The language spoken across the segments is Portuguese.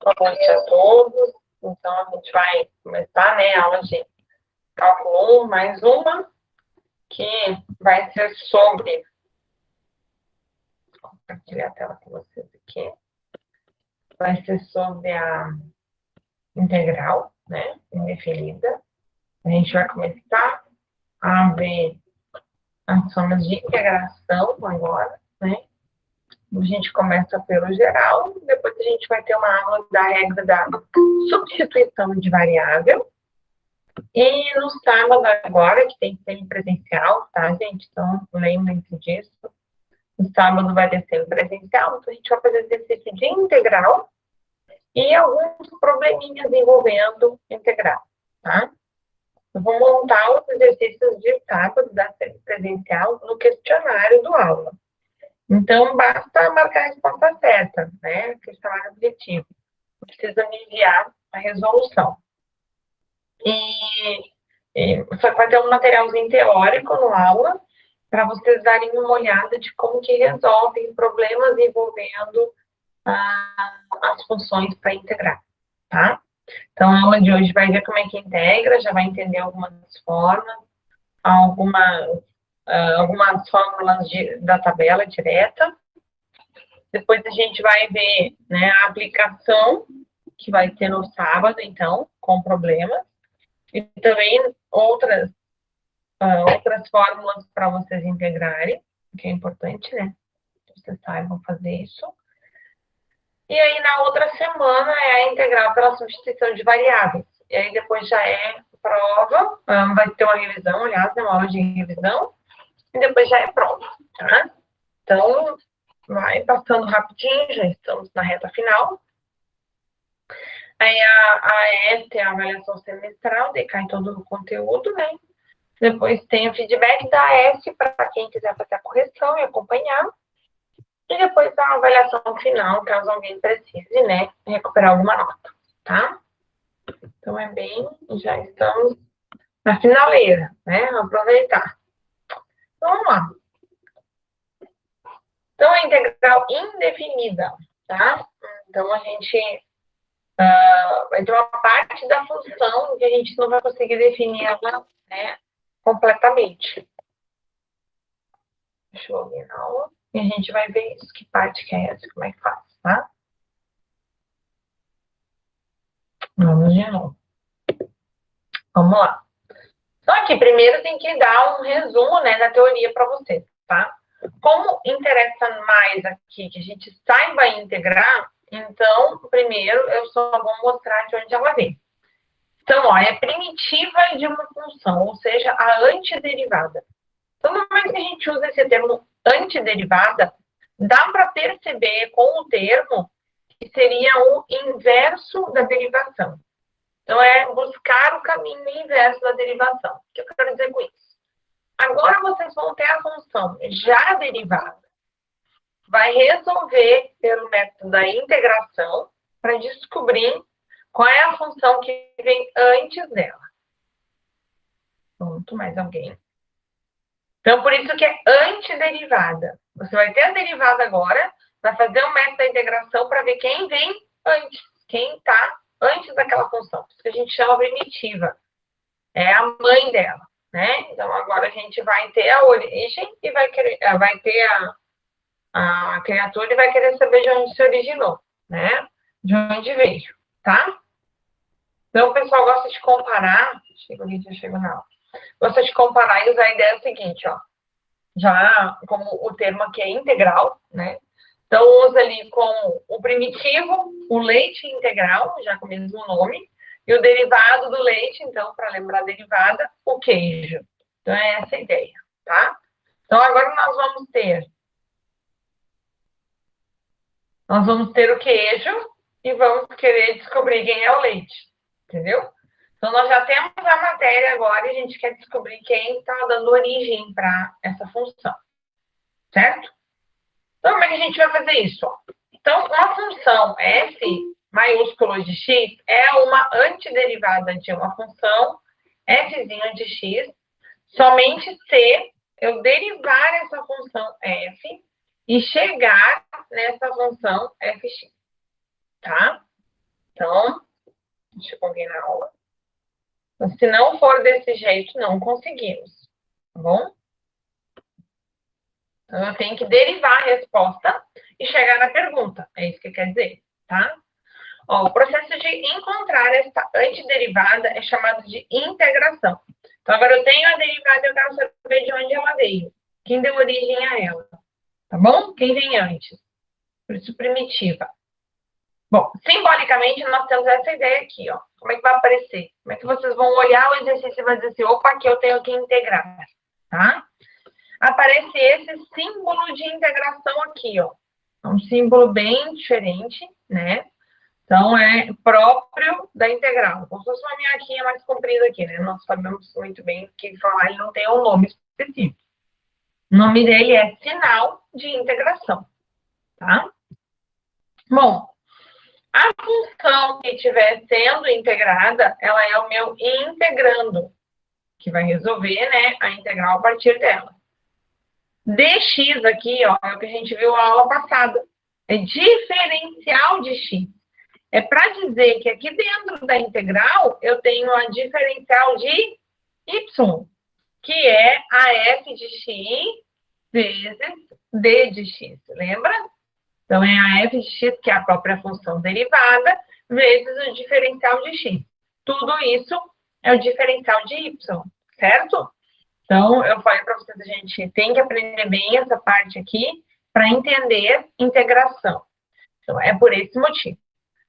Boa noite a todos. Então, a gente vai começar, né, a aula de cálculo 1, mais uma, que vai ser sobre... Vou compartilhar a tela com vocês aqui. Vai ser sobre a integral, né, indefinida. A gente vai começar a ver as formas de integração agora, né? A gente começa pelo geral, depois a gente vai ter uma aula da regra da substituição de variável. E no sábado agora, que tem semipresencial, tá, gente? Então, lembrem-se disso. No sábado vai ter semipresencial, então a gente vai fazer exercício de integral e alguns probleminhas envolvendo integral, tá? Eu vou montar os exercícios de sábado da semipresencial no questionário do aula. Então, basta marcar a resposta certa, né? Questionário objetivo. Não precisa me enviar a resolução. E você vai ter um materialzinho teórico no aula, para vocês darem uma olhada de como que resolvem problemas envolvendo as funções para integrar, tá? Então, a aula de hoje vai ver como é que integra, já vai entender algumas formas, algumas fórmulas da tabela direta. Depois a gente vai ver, né, a aplicação, que vai ter no sábado, então, com problemas. E também outras fórmulas para vocês integrarem, que é importante, né? Que vocês saibam fazer isso. E aí, na outra semana, é a integral pela substituição de variáveis. E aí, depois já é prova, vai ter uma revisão, aliás, uma aula de revisão, e depois já é prova, tá? Então, vai passando rapidinho, já estamos na reta final. Aí, a EST é a avaliação semestral, decai todo o conteúdo, né? Depois tem o feedback da EST para quem quiser fazer a correção e acompanhar. E depois a avaliação final, caso alguém precise, né, recuperar alguma nota, tá? Então, já estamos na finaleira, né? Aproveitar. Então, vamos lá. Então, a integral indefinida, tá? Então, a gente vai ter uma parte da função que a gente não vai conseguir definir ela, né, completamente. Deixa eu ver na aula. E a gente vai ver isso, que parte que é essa, como é que faz, tá? Vamos de novo. Vamos lá. Só que primeiro tem que dar um resumo, né, da teoria para vocês, tá? Como interessa mais aqui que a gente saiba integrar, então, primeiro eu só vou mostrar de onde ela vem. Então, ó, é primitiva de uma função, ou seja, a antiderivada. Então, normalmente que a gente usa esse termo antiderivada, dá para perceber com o termo que seria o inverso da derivação. Então, é buscar o caminho inverso da derivação. O que eu quero dizer com isso? Agora, vocês vão ter a função já derivada. Vai resolver pelo método da integração para descobrir qual é a função que vem antes dela. Pronto, mais alguém? Então, por isso que é antiderivada. Você vai ter a derivada agora, vai fazer o método da integração para ver quem vem antes, quem está antes daquela função. Isso que a gente chama primitiva. É a mãe dela, né? Então, agora a gente vai ter a origem e vai ter a criatura e vai querer saber de onde se originou, né? De onde veio, tá? Então, o pessoal gosta de comparar, chego na aula, gosta de comparar e usar a ideia seguinte, ó, já como o termo aqui é integral, né? Então, usa ali com o primitivo, o leite integral, já com o mesmo nome, e o derivado do leite, então, para lembrar a derivada, o queijo. Então, é essa a ideia, tá? Então, agora nós vamos ter o queijo e vamos querer descobrir quem é o leite, entendeu? Então, nós já temos a matéria agora e a gente quer descobrir quem está dando origem para essa função, certo? Então, como é que a gente vai fazer isso? Então, uma função f maiúsculo de x é uma antiderivada de uma função f de x, somente se eu derivar essa função f e chegar nessa função fx, tá? Então, deixa eu combinar a aula. Então, se não for desse jeito, não conseguimos, tá bom? Então, eu tenho que derivar a resposta e chegar na pergunta. É isso que quer dizer, tá? Ó, o processo de encontrar esta antiderivada é chamado de integração. Então, agora eu tenho a derivada e eu quero saber de onde ela veio. Quem deu origem a ela, tá bom? Quem vem antes. Por isso, primitiva. Bom, simbolicamente, nós temos essa ideia aqui, ó. Como é que vai aparecer? Como é que vocês vão olhar o exercício e vão dizer assim, opa, aqui eu tenho que integrar, tá? Aparece esse símbolo de integração aqui, ó. É um símbolo bem diferente, né? Então, é próprio da integral. Como se fosse uma minhoquinha mais comprida aqui, né? Nós sabemos muito bem que falar ele não tem um nome específico. O nome dele é sinal de integração, tá? Bom, a função que estiver sendo integrada, ela é o meu integrando, que vai resolver, né, a integral a partir dela. dx aqui, ó, é o que a gente viu na aula passada. É diferencial de x. É para dizer que aqui dentro da integral eu tenho a diferencial de y, que é a f de x vezes d de x, lembra? Então, é a f de x, que é a própria função derivada, vezes o diferencial de x. Tudo isso é o diferencial de y, certo? Então, eu falei para vocês, a gente tem que aprender bem essa parte aqui para entender integração. Então, é por esse motivo.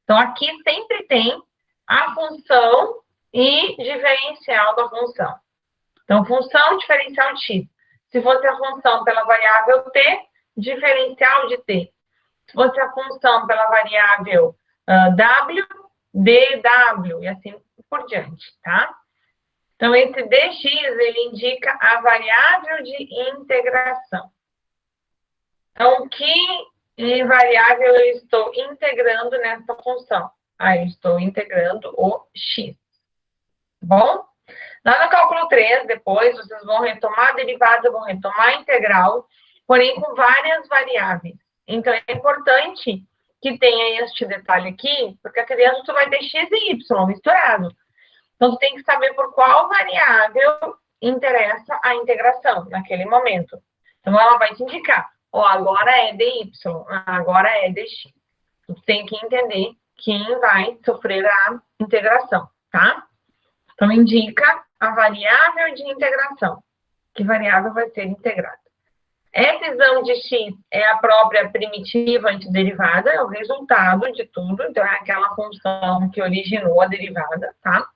Então, aqui sempre tem a função e diferencial da função. Então, função diferencial de x. Se fosse a função pela variável t, diferencial de t. Se fosse a função pela variável w, dw, e assim por diante, tá? Então, esse dx, ele indica a variável de integração. Então, que variável eu estou integrando nessa função? Eu estou integrando o x. Bom? Lá no cálculo 3, depois, vocês vão retomar a derivada, vão retomar a integral, porém com várias variáveis. Então, é importante que tenha este detalhe aqui, porque a criança vai ter x e y misturado. Então, você tem que saber por qual variável interessa a integração naquele momento. Então, ela vai te indicar, agora é dy, agora é dx. Você tem que entender quem vai sofrer a integração, tá? Então, indica a variável de integração. Que variável vai ser integrada? Fzão de x é a própria primitiva antiderivada, é o resultado de tudo, então é aquela função que originou a derivada, tá?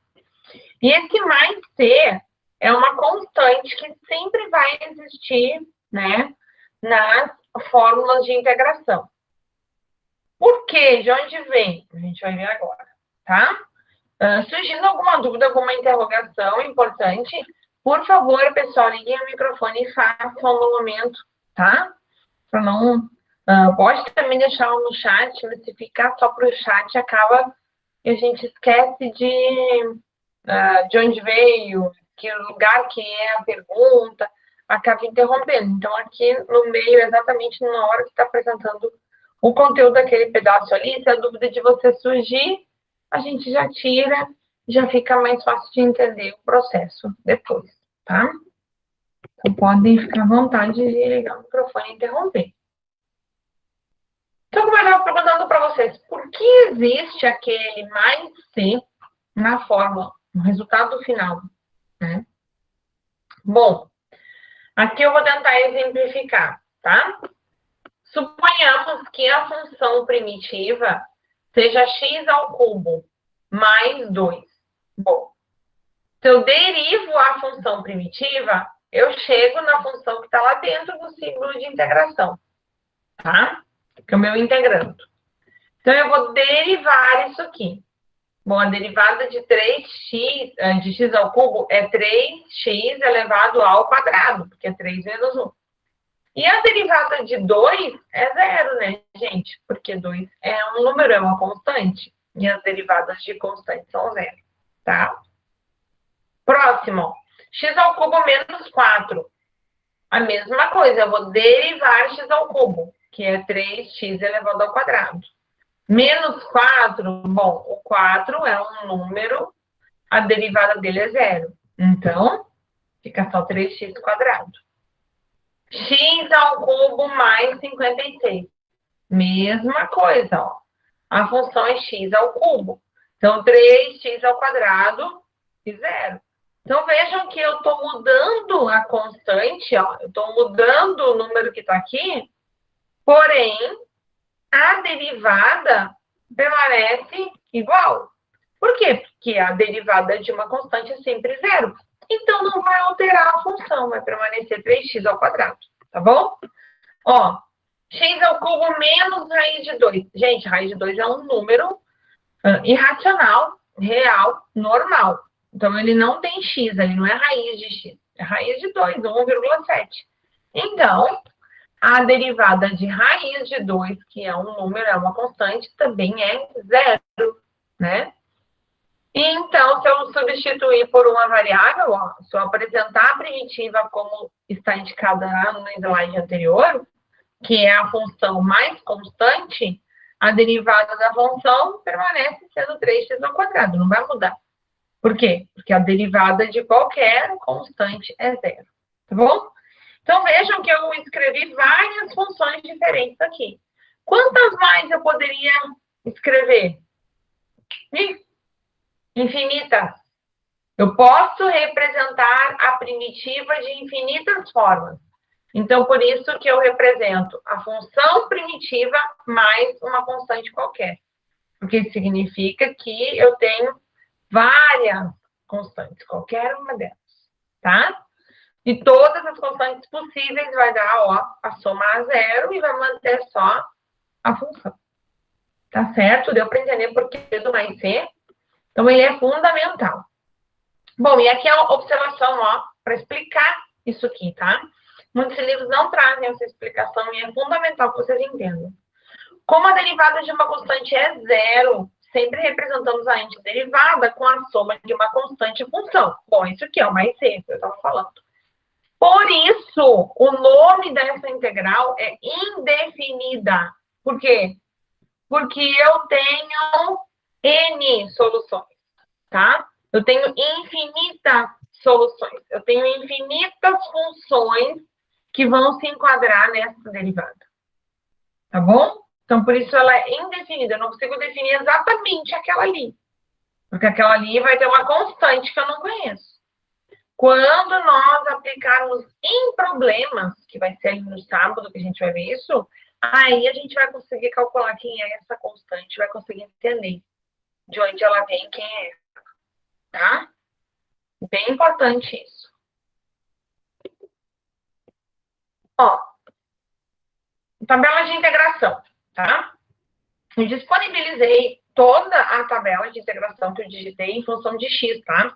E esse mais c é uma constante que sempre vai existir, né, nas fórmulas de integração. Por quê? De onde vem? A gente vai ver agora, tá? Surgindo alguma dúvida, alguma interrogação importante, por favor, pessoal, liguem o microfone e façam no momento, tá? Para não... pode também deixar no chat, mas se ficar só para o chat, acaba e a gente esquece de onde veio, que lugar que é a pergunta, acaba interrompendo. Então, aqui no meio, exatamente na hora que está apresentando o conteúdo daquele pedaço ali, se a dúvida de você surgir, a gente já tira, já fica mais fácil de entender o processo depois, tá? Então, podem ficar à vontade de ligar o microfone e interromper. Então, como eu estava perguntando para vocês, por que existe aquele mais C na fórmula, no resultado final, né? Bom, aqui eu vou tentar exemplificar, tá? Suponhamos que a função primitiva seja x ao cubo mais 2. Bom, se eu derivo a função primitiva, eu chego na função que está lá dentro do símbolo de integração, tá? Que é o meu integrando. Então, eu vou derivar isso aqui. Bom, a derivada de 3x, de x ao cubo, é 3x elevado ao quadrado, porque é 3 menos 1. E a derivada de 2 é zero, né, gente? Porque 2 é um número, é uma constante. E as derivadas de constante são zero, tá? Próximo, x ao cubo menos 4. A mesma coisa, eu vou derivar x ao cubo, que é 3x elevado ao quadrado. Menos 4, bom, o 4 é um número, a derivada dele é 0. Então, fica só 3x². X ao cubo mais 56. Mesma coisa, ó. A função é x ao cubo. Então, 3x² e 0. Então, vejam que eu estou mudando a constante, ó. Eu estou mudando o número que está aqui, porém, a derivada permanece igual. Por quê? Porque a derivada de uma constante é sempre 0. Então, não vai alterar a função, vai permanecer 3x², tá bom? Ó, x ao cubo menos raiz de 2. Gente, raiz de 2 é um número irracional, real, normal. Então, ele não tem x, ele não é raiz de x. É raiz de 2, 1,7. Então, a derivada de raiz de 2, que é um número, é uma constante, também é 0, né? Então, se eu substituir por uma variável, ó, se eu apresentar a primitiva como está indicada lá no slide anterior, que é a função mais constante, a derivada da função permanece sendo 3x², não vai mudar. Por quê? Porque a derivada de qualquer constante é 0, tá bom? Então, vejam que eu escrevi várias funções diferentes aqui. Quantas mais eu poderia escrever? Infinitas. Eu posso representar a primitiva de infinitas formas. Então, por isso que eu represento a função primitiva mais uma constante qualquer. Porque significa que eu tenho várias constantes, qualquer uma delas, tá? E todas as constantes possíveis vai dar, ó, a soma a 0 e vai manter só a função. Tá certo? Deu para entender por que do mais C? Então, ele é fundamental. Bom, e aqui é a observação, ó, para explicar isso aqui, tá? Muitos livros não trazem essa explicação e é fundamental que vocês entendam. Como a derivada de uma constante é 0, sempre representamos a antiderivada com a soma de uma constante e função. Bom, isso aqui é o mais C, que eu estava falando. Por isso, o nome dessa integral é indefinida. Por quê? Porque eu tenho N soluções, tá? Eu tenho infinitas soluções. Eu tenho infinitas funções que vão se enquadrar nessa derivada. Tá bom? Então, por isso ela é indefinida. Eu não consigo definir exatamente aquela ali. Porque aquela ali vai ter uma constante que eu não conheço. Quando nós aplicarmos em problemas, que vai ser ali no sábado que a gente vai ver isso, aí a gente vai conseguir calcular quem é essa constante, vai conseguir entender de onde ela vem, quem é essa, tá? Bem importante isso. Ó, tabela de integração, tá? Eu disponibilizei toda a tabela de integração que eu digitei em função de x, tá? A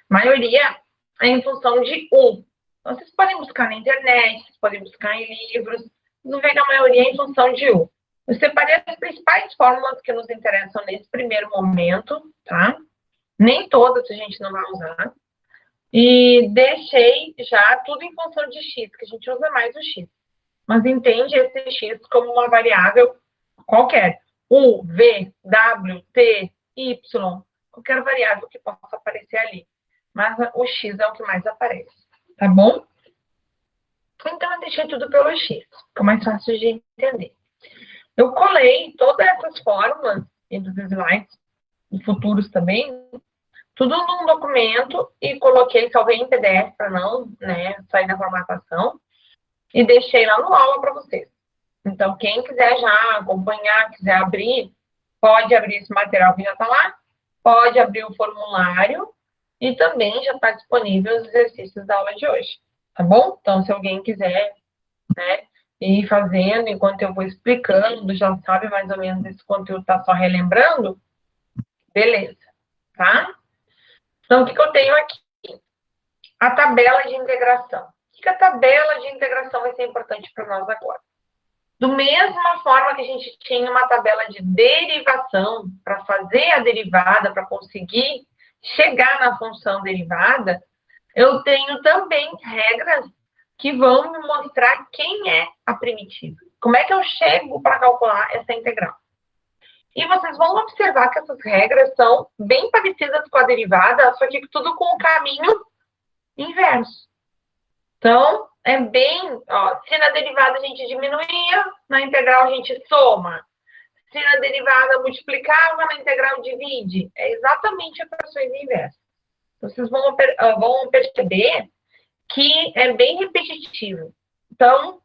maioria é em função de 1. Então, vocês podem buscar na internet, vocês podem buscar em livros, não vem a maioria em função de 1. Eu separei as principais fórmulas que nos interessam nesse primeiro momento, tá? Nem todas a gente não vai usar. E deixei já tudo em função de x, que a gente usa mais o x. Mas entende esse x como uma variável qualquer. U, V, W, T, Y, qualquer variável que possa aparecer ali. Mas o x é o que mais aparece, tá bom? Então, eu deixei tudo pelo x, fica mais fácil de entender. Eu colei todas essas fórmulas e dos slides, e futuros também, tudo num documento e coloquei, salvei em PDF para não, né, sair da formatação e deixei lá no aula para vocês. Então, quem quiser já acompanhar, quiser abrir, pode abrir esse material que já está lá, pode abrir o formulário e também já está disponível os exercícios da aula de hoje, tá bom? Então, se alguém quiser, né, ir fazendo enquanto eu vou explicando, já sabe mais ou menos esse conteúdo, está só relembrando, beleza, tá? Então, o que eu tenho aqui? A tabela de integração. O que a tabela de integração vai ser importante para nós agora? Da mesma forma que a gente tinha uma tabela de derivação para fazer a derivada, para conseguir chegar na função derivada, eu tenho também regras que vão me mostrar quem é a primitiva. Como é que eu chego para calcular essa integral? E vocês vão observar que essas regras são bem parecidas com a derivada, só que tudo com o caminho inverso. Então, é bem... Ó, se na derivada a gente diminuía, na integral a gente soma. Se na derivada multiplicava, na integral divide. É exatamente a equações inversas. Vocês vão perceber que é bem repetitivo. Então,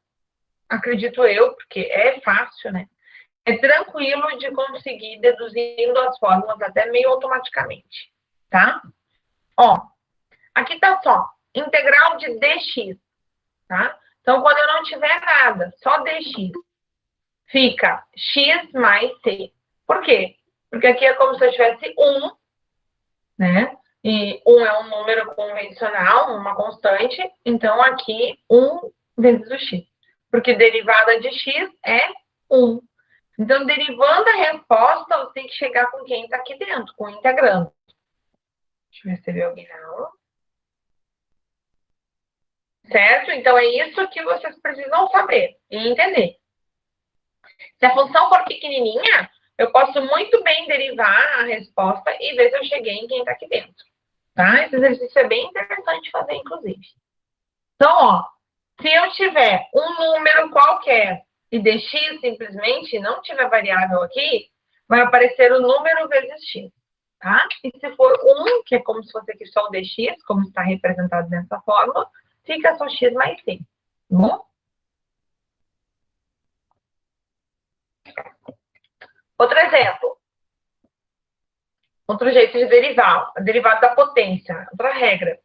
acredito eu, porque é fácil, né? É tranquilo de conseguir deduzindo as fórmulas até meio automaticamente, tá? Ó, aqui tá só integral de dx, tá? Então, quando eu não tiver nada, só dx, fica x mais c. Por quê? Porque aqui é como se eu tivesse 1, né? E 1 é um número convencional, uma constante. Então, aqui, 1 vezes o x. Porque derivada de x é 1. Então, derivando a resposta, você tem que chegar com quem está aqui dentro, com o integrando. Deixa eu ver se vê alguém na aula. Certo? Então, é isso que vocês precisam saber e entender. Se a função for pequenininha, eu posso muito bem derivar a resposta e ver se eu cheguei em quem está aqui dentro. Tá? Esse exercício é bem interessante de fazer, inclusive. Então, ó, se eu tiver um número qualquer e dx simplesmente não tiver variável aqui, vai aparecer o número vezes x, tá? E se for 1, que é como se fosse aqui só o dx, como está representado nessa fórmula, fica só x mais c, tá bom? Outro exemplo. Outro jeito de derivar, a derivada da potência, outra regra.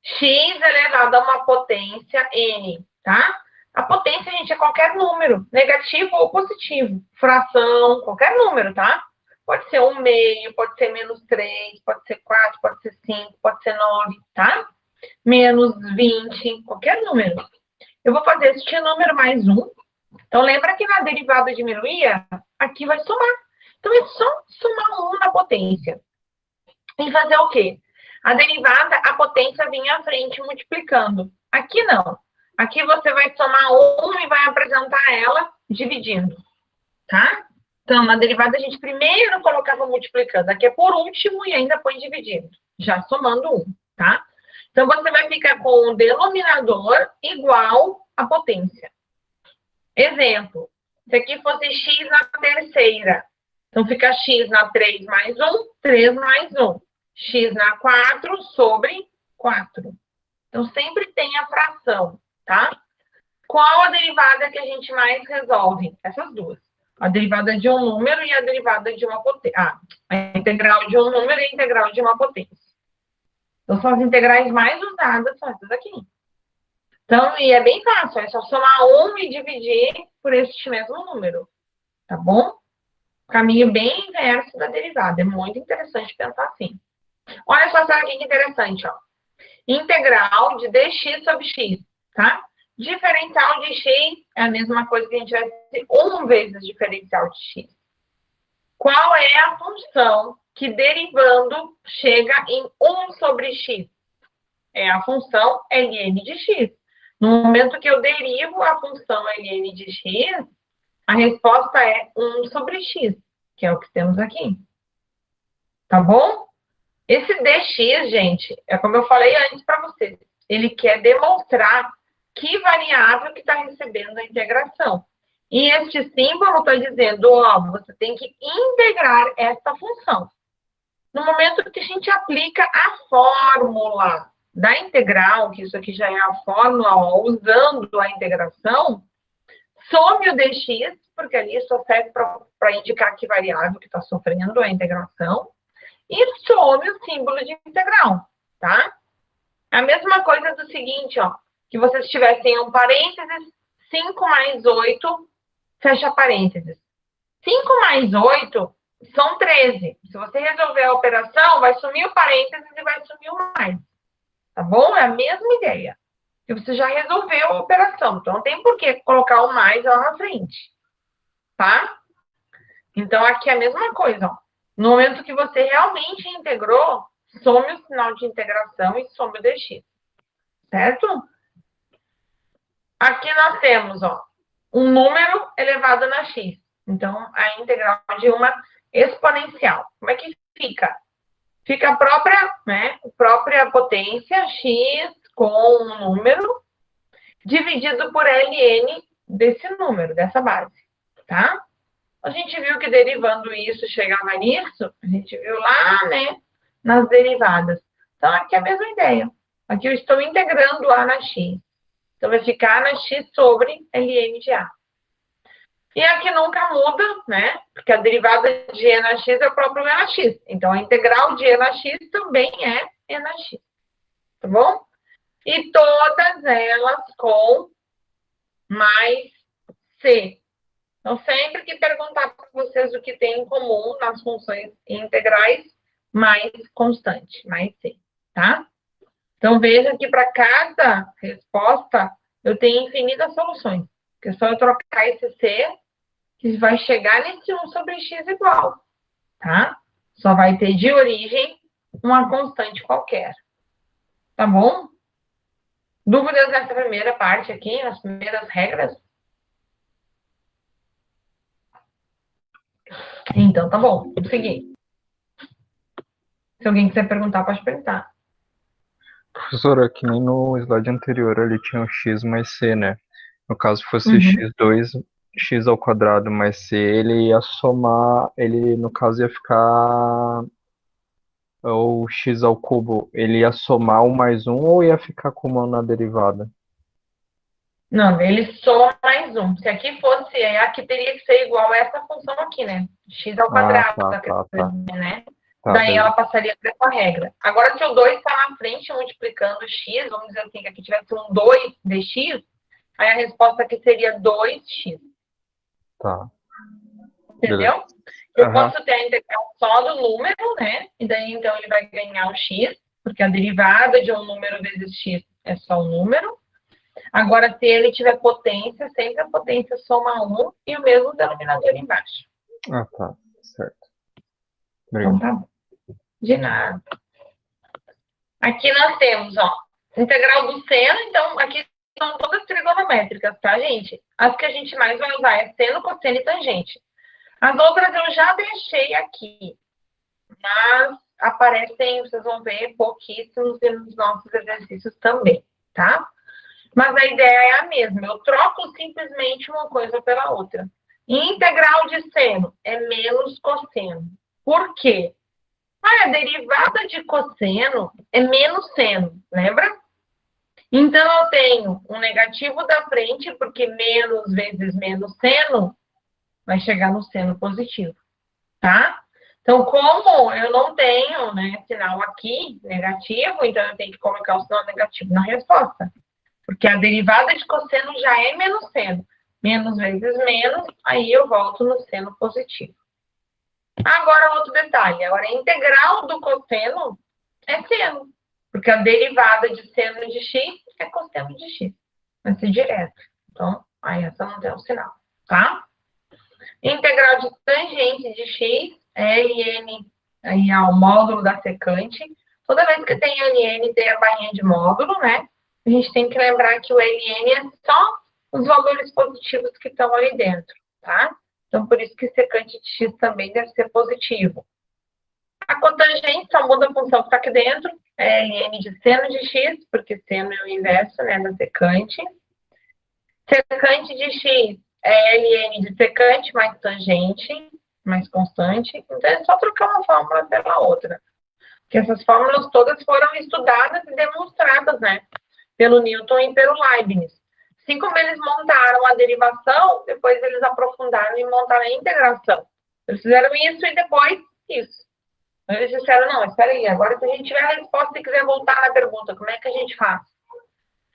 X elevado a uma potência n, tá? A potência, gente, é qualquer número, negativo ou positivo. Fração, qualquer número, tá? Pode ser 1/2, pode ser -3, pode ser 4, pode ser 5, pode ser 9, tá? -20, qualquer número. Eu vou fazer este número mais 1. Então, lembra que na derivada diminuía, aqui vai somar. Então, é só somar 1 na potência. E fazer o quê? A derivada, a potência vinha à frente multiplicando. Aqui não. Aqui você vai somar 1 e vai apresentar ela dividindo, tá? Então, na derivada a gente primeiro colocava multiplicando. Aqui é por último e ainda põe dividindo. Já somando 1, tá? Então, você vai ficar com o denominador igual à potência. Exemplo. Se aqui fosse x na terceira. Então, fica x na 3 mais 1, 3 mais 1. X na 4 sobre 4. Então, sempre tem a fração, tá? Qual a derivada que a gente mais resolve? Essas duas. A derivada de um número e a derivada de uma potência. A integral de um número e a integral de uma potência. Então, são as integrais mais usadas, são essas aqui. Então, e é bem fácil, é só somar 1 e dividir por este mesmo número, tá bom? Caminho bem inverso da derivada. É muito interessante pensar assim. Olha só aqui que interessante, ó. Integral de dx sobre x, tá? Diferencial de x é a mesma coisa que a gente vai ter 1 vezes diferencial de x. Qual é a função que derivando chega em 1 sobre x? É a função ln de x. No momento que eu derivo a função ln de x, a resposta é 1 sobre x, que é o que temos aqui. Tá bom? Esse dx, gente, é como eu falei antes para vocês. Ele quer demonstrar que variável que está recebendo a integração. E este símbolo está dizendo, ó, você tem que integrar esta função. No momento que a gente aplica a fórmula da integral, que isso aqui já é a fórmula, ó, usando a integração, some o dx, porque ali só serve para indicar que variável que está sofrendo a integração, e some o símbolo de integral, tá? A mesma coisa do seguinte, ó, que vocês tivessem um parênteses, 5 mais 8, fecha parênteses. 5 mais 8 são 13. Se você resolver a operação, vai sumir o parênteses e vai sumir o mais. Tá bom? É a mesma ideia. Que você já resolveu a operação. Então, não tem por que colocar o mais lá na frente. Tá? Então, aqui é a mesma coisa, ó. No momento que você realmente integrou, some o sinal de integração e some o dx. Certo? Aqui nós temos, ó, um número elevado na x. Então, a integral de uma exponencial. Como é que fica? Fica a própria, né, própria potência x com um número dividido por ln desse número, dessa base, tá? A gente viu que derivando isso chegava nisso, a gente viu lá, né, nas derivadas. Então, aqui é a mesma ideia. Aqui eu estou integrando A na x. Então, vai ficar A na x sobre ln de A. E aqui nunca muda, né? Porque a derivada de E na x é o próprio E na x. Então, a integral de E na x também é E na x. Tá bom? E todas elas com mais C. Então, sempre que perguntar para vocês o que tem em comum nas funções integrais, mais constante, mais C, tá? Então, veja que para cada resposta, eu tenho infinitas soluções. Porque é só eu trocar esse C, que vai chegar nesse 1 sobre x igual, tá? Só vai ter de origem uma constante qualquer. Tá bom? Dúvidas nessa primeira parte aqui, nas primeiras regras? Então, tá bom. Vamos seguir. Se alguém quiser perguntar, pode perguntar. Professora, que nem no slide anterior ali tinha o x mais c, né? No caso, fosse Uhum. x2, x ao quadrado mais c, ele ia somar, ele no caso ia ficar o x ao cubo, ele ia somar um mais um ou ia ficar como na derivada? Não, ele soma mais um. Se aqui fosse, aqui teria que ser igual a essa função aqui, né? X ao Ah, quadrado, tá. né? Tá, Daí ela beleza. passaria por essa regra. Agora, se o 2 está na frente multiplicando x, vamos dizer assim, que aqui tivesse um 2 dx, aí a resposta aqui seria 2x. Tá, beleza. Entendeu? Eu Aham, posso ter a integral só do número, né? E daí, então, ele vai ganhar o x, porque a derivada de um número vezes x é só um número. Agora, se ele tiver potência, sempre a potência soma 1 e o mesmo denominador embaixo. ah, tá, certo. Então, Obrigado. tá bom. De nada. Aqui nós temos, ó, integral do seno. Então, aqui são todas trigonométricas, tá, gente? As que a gente mais vai usar é seno, cosseno e tangente. As outras eu já deixei aqui, mas aparecem, vocês vão ver, pouquíssimos nos nossos exercícios também, tá? Mas a ideia é a mesma. Eu troco simplesmente uma coisa pela outra. Integral de seno é menos cosseno. Por quê? A derivada de cosseno é menos seno, lembra? Então, eu tenho um negativo da frente, porque menos vezes menos seno vai chegar no seno positivo, tá? Então, como eu não tenho, né, sinal aqui negativo, então eu tenho que colocar o sinal negativo na resposta. Porque a derivada de cosseno já é menos seno. Menos vezes menos, aí eu volto no seno positivo. Agora, outro detalhe. Agora, a integral do cosseno é seno. Porque a derivada de seno de x é cosseno de x. Vai ser direto. Então, aí essa não tem o sinal, tá? Integral de tangente de x é ln aí ao módulo da secante. Toda vez que tem ln, tem a barrinha de módulo, né? A gente tem que lembrar que o ln é só os valores positivos que estão ali dentro, tá? Então, por isso que secante de x também deve ser positivo. A cotangente só muda a função que está aqui dentro, é ln de seno de x, porque seno é o inverso, né, da secante. Secante de x é ln de secante mais tangente, mais constante. Então, é só trocar uma fórmula pela outra. Porque essas fórmulas todas foram estudadas e demonstradas, né? Pelo Newton e pelo Leibniz. Assim como eles montaram a derivação, depois eles aprofundaram e montaram a integração. Eles fizeram isso e depois isso. Eles disseram, não, espera aí, agora se a gente tiver a resposta e quiser voltar na pergunta, como é que a gente faz?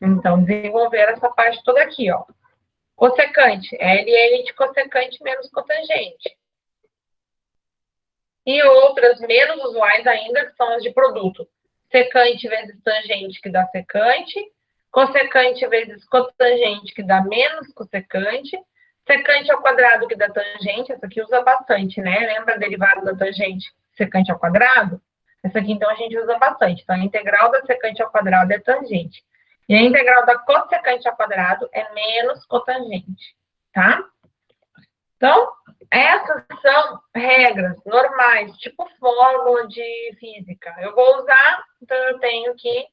Então, desenvolver essa parte toda aqui, ó. Cossecante, é ln de cossecante menos cotangente. E outras menos usuais ainda, que são as de produto. Secante vezes tangente, que dá secante. Cossecante vezes cotangente, que dá menos cossecante. Secante ao quadrado, que dá tangente. Essa aqui usa bastante, né? Lembra a derivada da tangente? Secante ao quadrado? Essa aqui, então, a gente usa bastante. Então, a integral da secante ao quadrado é tangente. E a integral da cossecante ao quadrado é menos cotangente, tá? Então, Essas são regras normais, tipo fórmula de física. Eu vou usar, então eu tenho que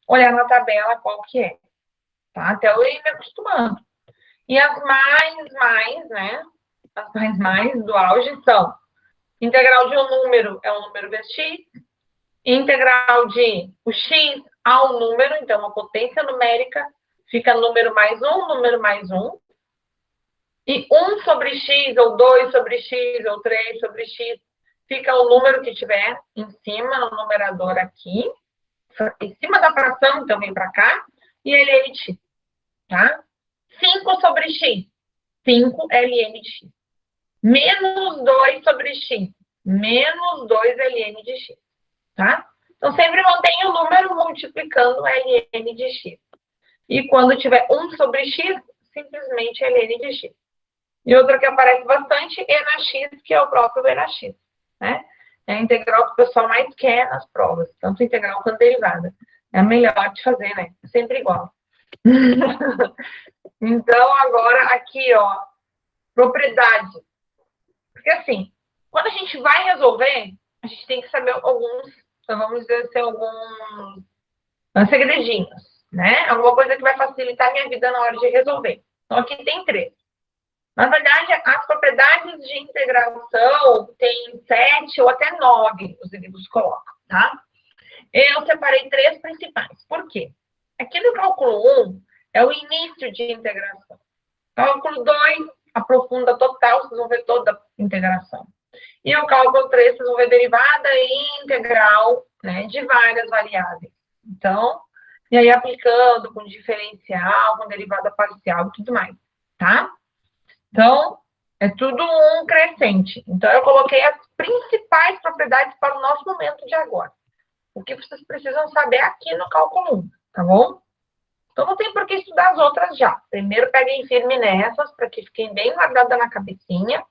olhar na tabela qual que é, tá? Até eu ir me acostumando. E as mais, né? As mais do auge são integral de um número é um número vezes x, integral de o x ao número, então a potência numérica fica número mais um, e 1 sobre x, ou 2 sobre x, ou 3 sobre x, fica o número que tiver em cima, no numerador aqui, em cima da fração, então vem para cá, e ln de x, tá? 5 sobre x, 5 ln de x. Menos 2 sobre x, menos 2 ln de x, tá? Então, sempre mantém o número multiplicando ln de x. E quando tiver 1 sobre x, simplesmente ln de x. E outra que aparece bastante, E na x, que é o próprio E na x, né? É a integral que o pessoal mais quer nas provas, tanto integral quanto derivada. É a melhor de fazer, né? Sempre igual. Então, agora aqui, ó, propriedade. Porque assim, quando a gente vai resolver, a gente tem que saber alguns, então vamos dizer assim, alguns segredinhos, né? Alguma coisa que vai facilitar a minha vida na hora de resolver. Então, aqui tem 3. Na verdade, as propriedades de integração tem 7 ou até 9, os livros colocam, tá? Eu separei 3 principais. Por quê? Aqui no cálculo 1 é o início de integração. Cálculo 2 aprofunda total, vocês vão ver toda a integração. E o cálculo 3, vocês vão ver derivada e integral, né, de várias variáveis. Então, e aí aplicando com diferencial, com derivada parcial e tudo mais, tá? Então, é tudo um crescente. Então, eu coloquei as principais propriedades para o nosso momento de agora. O que vocês precisam saber aqui no cálculo 1, tá bom? Então, não tem por que estudar as outras já. Primeiro, peguem firme nessas, para que fiquem bem guardadas na cabecinha,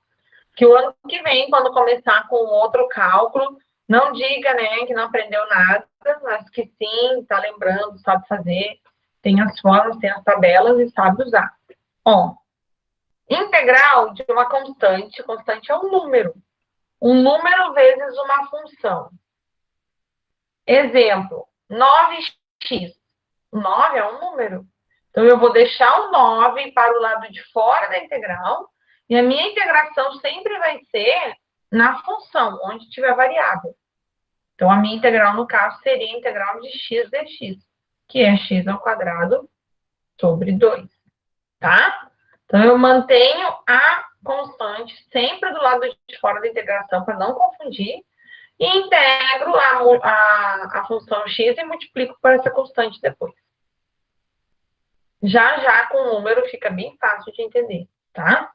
que o ano que vem, quando começar com outro cálculo, não diga, né, que não aprendeu nada, mas que sim, tá lembrando, sabe fazer, tem as formas, tem as tabelas e sabe usar. Ó, integral de uma constante, constante é um número vezes uma função. Exemplo, 9x. 9 é um número. Então, eu vou deixar o 9 para o lado de fora da integral, e a minha integração sempre vai ser na função, onde tiver variável. Então, a minha integral, no caso, seria a integral de x dx, que é x ao quadrado sobre 2, tá? Então, eu mantenho a constante sempre do lado de fora da integração, para não confundir, e integro a função x e multiplico por essa constante depois. Já com o número fica bem fácil de entender, tá?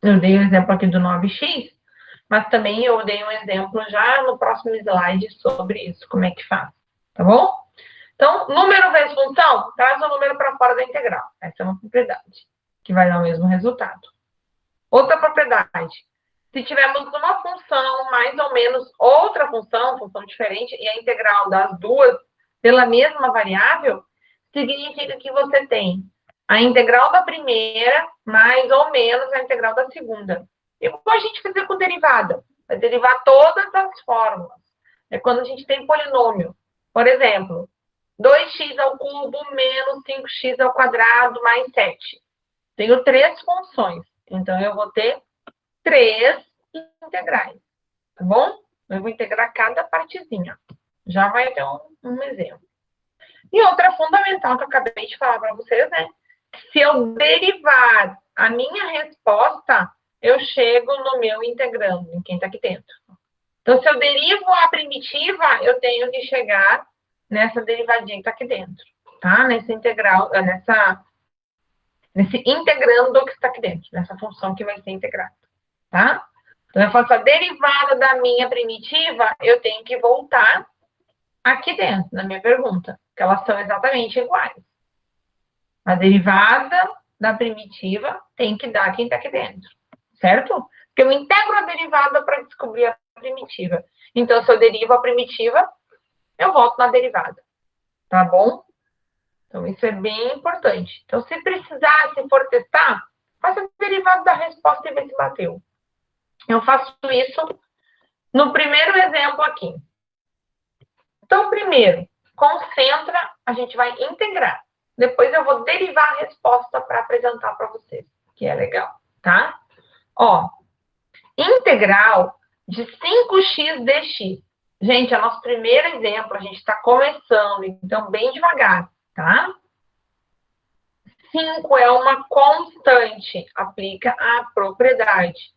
Eu dei um exemplo aqui do 9x, mas também eu dei um exemplo já no próximo slide sobre isso, como é que faz, tá bom? Então, número vezes função, traz o número para fora da integral. Essa é uma propriedade, que vai dar o mesmo resultado. Outra propriedade, se tivermos uma função mais ou menos outra função diferente, e a integral das duas pela mesma variável, significa que você tem a integral da primeira mais ou menos a integral da segunda. Igual a gente fazer com derivada. Vai derivar todas as fórmulas. É quando a gente tem polinômio. Por exemplo, 2x ao cubo menos 5x ao quadrado mais 7. Tenho 3 funções. Então, eu vou ter 3 integrais. Tá bom? Eu vou integrar cada partezinha. Já vai ter um exemplo. E outra fundamental que eu acabei de falar para vocês, né? Se eu derivar a minha resposta, eu chego no meu integrando, em quem está aqui dentro. Então, se eu derivo a primitiva, eu tenho que chegar nessa derivadinha que está aqui dentro, tá? Nesse integral, nesse integrando que está aqui dentro, nessa função que vai ser integrada, tá? Então, eu faço a derivada da minha primitiva, eu tenho que voltar aqui dentro, na minha pergunta, que elas são exatamente iguais. A derivada da primitiva tem que dar quem está aqui dentro, certo? Porque eu integro a derivada para descobrir a primitiva. Então, se eu derivo a primitiva, eu volto na derivada, tá bom? Então, isso é bem importante. Então, se precisar, se for testar, faça a derivada da resposta e vê se bateu. Eu faço isso no primeiro exemplo aqui. Então, primeiro, concentra, a gente vai integrar. Depois eu vou derivar a resposta para apresentar para vocês, que é legal, tá? Ó, integral de 5x dx. Gente, é nosso primeiro exemplo, a gente está começando, então bem devagar, tá? 5 é uma constante, aplica a propriedade.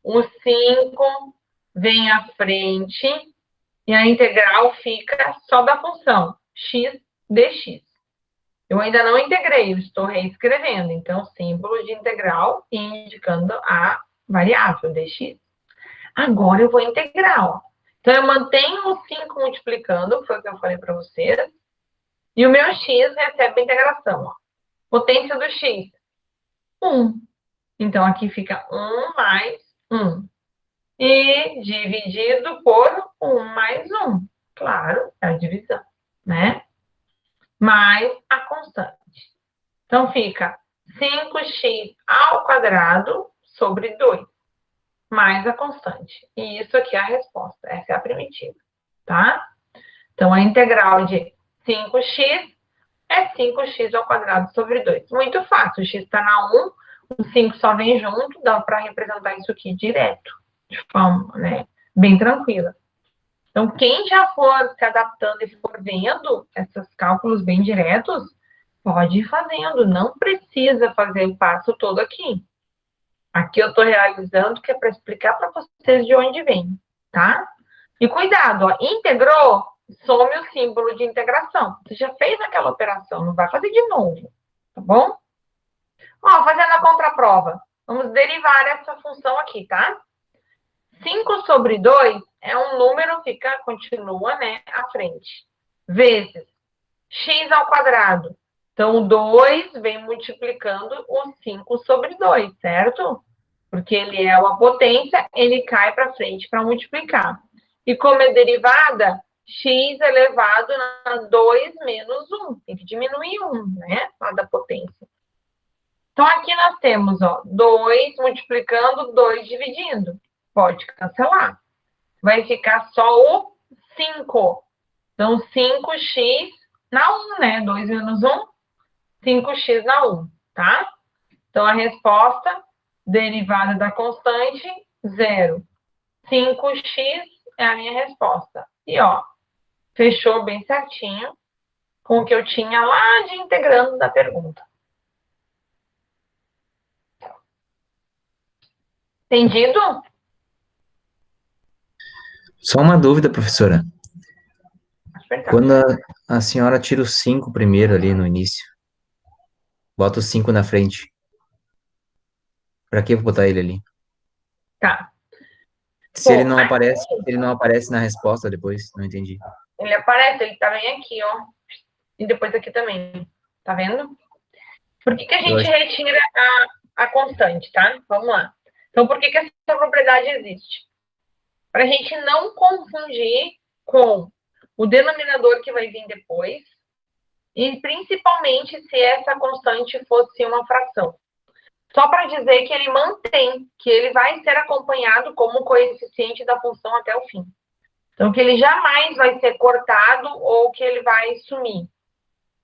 O 5 vem à frente e a integral fica só da função x dx. Eu ainda não integrei, eu estou reescrevendo. Então, símbolo de integral indicando a variável dx. Agora eu vou integrar, ó. Então, eu mantenho o 5 multiplicando, foi o que eu falei para vocês. E o meu x recebe a integração, ó. Potência do x, 1. Então, aqui fica 1 mais 1. E dividido por 1 mais 1. Claro, é a divisão, né? Mais a constante. Então, fica 5x ao quadrado sobre 2, mais a constante. E isso aqui é a resposta, essa é a primitiva, tá? Então, a integral de 5x é 5x ao quadrado sobre 2. Muito fácil, o x está na 1, o 5 só vem junto, dá para representar isso aqui direto, de forma, né, bem tranquila. Então, quem já for se adaptando e for vendo esses cálculos bem diretos, pode ir fazendo, não precisa fazer o passo todo aqui. Aqui eu estou realizando, que é para explicar para vocês de onde vem, tá? E cuidado, ó, integrou, some o símbolo de integração. Você já fez aquela operação, não vai fazer de novo, tá bom? Ó, fazendo a contraprova, vamos derivar essa função aqui, tá? 5 sobre 2 é um número, continua, né, à frente. Vezes x ao quadrado. Então, o 2 vem multiplicando o 5 sobre 2, certo? Porque ele é uma potência, ele cai para frente para multiplicar. E como é derivada, x elevado a 2 menos 1. Tem que diminuir 1, né? Lá da potência. Então, aqui nós temos, ó, 2 multiplicando, 2 dividindo. Pode cancelar. Vai ficar só o 5. Então, 5x na 1, né? 2 menos 1, 5x na 1, tá? Então, a resposta, derivada da constante, 0. 5x é a minha resposta. E, ó, fechou bem certinho com o que eu tinha lá de integrando da pergunta. Entendido? Só uma dúvida, professora. Apertar. Quando a senhora tira o 5 primeiro ali no início, bota o 5 na frente. Pra que eu vou botar ele ali? Tá. Se ele Bom, não aparece na resposta depois, não entendi. ele aparece, ele tá bem aqui, ó. E depois aqui também. Tá vendo? Por que a gente retira a constante, tá? Vamos lá. Então, por que essa propriedade existe? Para a gente não confundir com o denominador que vai vir depois, e principalmente se essa constante fosse uma fração. Só para dizer que ele mantém, que ele vai ser acompanhado como coeficiente da função até o fim. Então, que ele jamais vai ser cortado ou que ele vai sumir.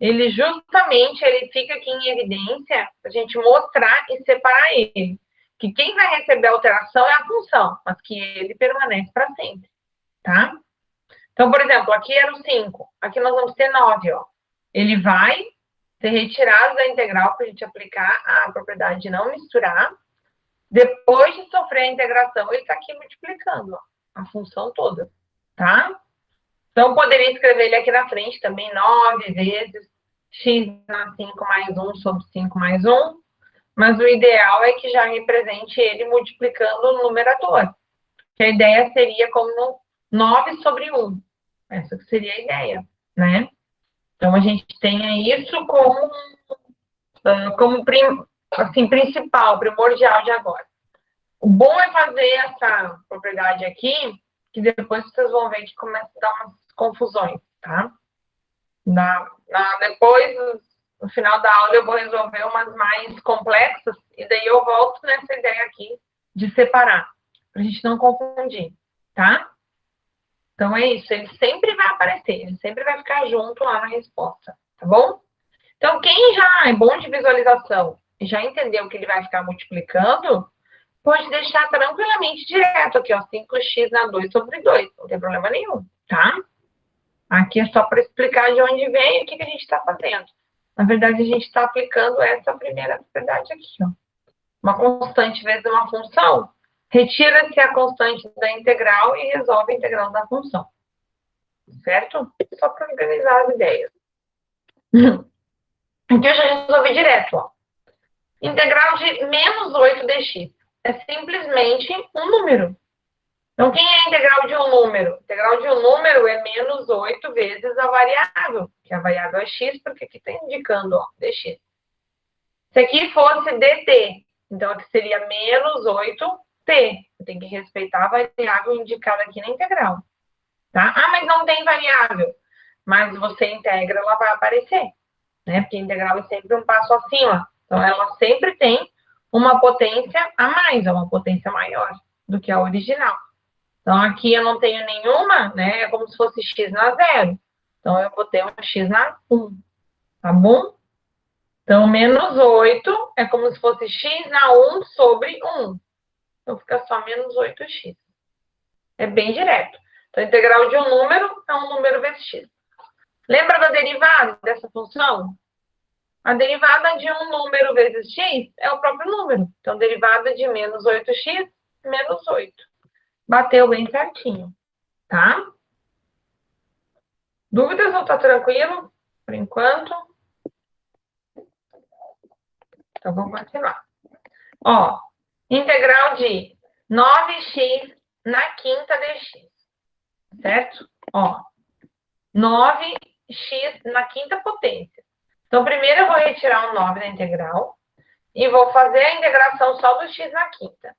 Ele justamente, ele fica aqui em evidência para a gente mostrar e separar ele. Que quem vai receber a alteração é a função, mas que ele permanece para sempre, tá? Então, por exemplo, aqui era o 5, aqui nós vamos ter 9, ó. Ele vai ser retirado da integral para a gente aplicar a propriedade de não misturar. Depois de sofrer a integração, ele está aqui multiplicando, ó, a função toda, tá? Então, poderia escrever ele aqui na frente também, 9 vezes x na 5 mais 1 sobre 5 mais 1. Mas o ideal é que já represente ele multiplicando o numerador. Que a ideia seria como 9 sobre 1. Essa que seria a ideia, né? Então, a gente tem isso como assim, principal, primordial de agora. O bom é fazer essa propriedade aqui, que depois vocês vão ver que começa a dar umas confusões, tá? Depois, no final da aula, eu vou resolver umas mais complexas, e daí eu volto nessa ideia aqui de separar. para a gente não confundir, tá? Então, é isso. Ele sempre vai aparecer, ele sempre vai ficar junto lá na resposta, tá bom? Então, quem já é bom de visualização e já entendeu que ele vai ficar multiplicando, pode deixar tranquilamente direto aqui, ó, 5x na 2 sobre 2, não tem problema nenhum, tá? Aqui é só para explicar de onde vem e o que a gente está fazendo. Na verdade, a gente está aplicando essa primeira propriedade aqui, ó. Uma constante vezes uma função, retira-se a constante da integral e resolve a integral da função. Certo? Só para organizar as ideias. Aqui eu já resolvi direto, ó. Integral de menos 8 dx. É simplesmente um número. Então, quem é a integral de um número? A integral de um número é menos 8 vezes a variável, que a variável é x, porque aqui está indicando, ó, dx. Se aqui fosse dt, então aqui seria menos 8t. Eu tenho que respeitar a variável indicada aqui na integral. Tá? Ah, mas não tem variável. Mas você integra, ela vai aparecer. Né? Porque a integral é sempre um passo acima. Então, ela sempre tem uma potência a mais, uma potência maior do que a original. Então, aqui eu não tenho nenhuma, né? É como se fosse x na 0. Então, eu vou ter um x na 1. Tá bom? Então, menos 8 é como se fosse x na 1 sobre 1. Então, fica só menos 8x. É bem direto. Então, a integral de um número é um número vezes x. Lembra da derivada dessa função? A derivada de um número vezes x é o próprio número. Então, derivada de menos 8x, menos 8. Bateu bem certinho, tá? Dúvidas ou tá tranquilo? Por enquanto. Então, vamos continuar. Ó, integral de 9x na quinta dx. Certo? Ó, 9x na quinta potência. Então, primeiro eu vou retirar o 9 da integral e vou fazer a integração só do x na quinta.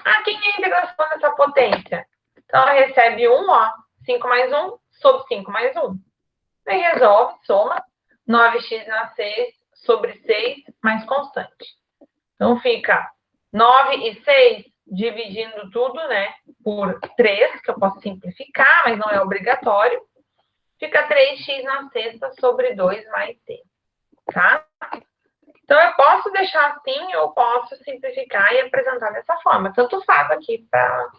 Ah, quem é a integração dessa potência? Então, ela recebe 1, ó, 5 mais 1 sobre 5 mais 1. Aí resolve, soma, 9x na 6 sobre 6 mais constante. Então, fica 9 e 6 dividindo tudo, né, por 3, que eu posso simplificar, mas não é obrigatório. Fica 3x na sexta sobre 2 mais c. Tá? Então, eu posso deixar assim, ou posso simplificar e apresentar dessa forma. Tanto faz aqui para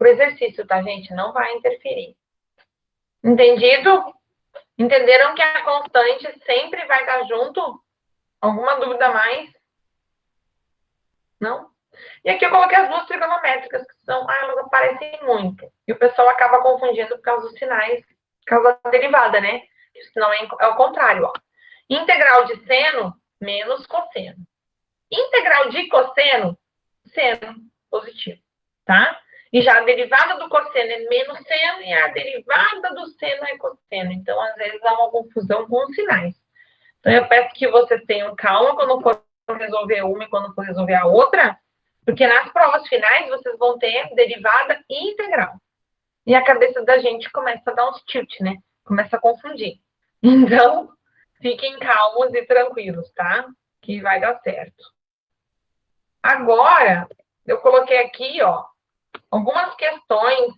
o exercício, tá, gente? Não vai interferir. Entendido? Entenderam que a constante sempre vai estar junto? Alguma dúvida a mais? Não? E aqui eu coloquei as duas trigonométricas, que são, elas aparecem muito. E o pessoal acaba confundindo por causa dos sinais, por causa da derivada, né? Senão é o contrário, ó. Integral de seno menos cosseno. Integral de cosseno, seno positivo, tá? E já a derivada do cosseno é menos seno e a derivada do seno é cosseno. Então, às vezes, há uma confusão com os sinais. Então, eu peço que vocês tenham calma quando for resolver uma e quando for resolver a outra, porque nas provas finais vocês vão ter derivada e integral. E a cabeça da gente começa a dar uns tilt, né? Começa a confundir. Então, fiquem calmos e tranquilos, tá? Que vai dar certo. Agora, eu coloquei aqui, ó, algumas questões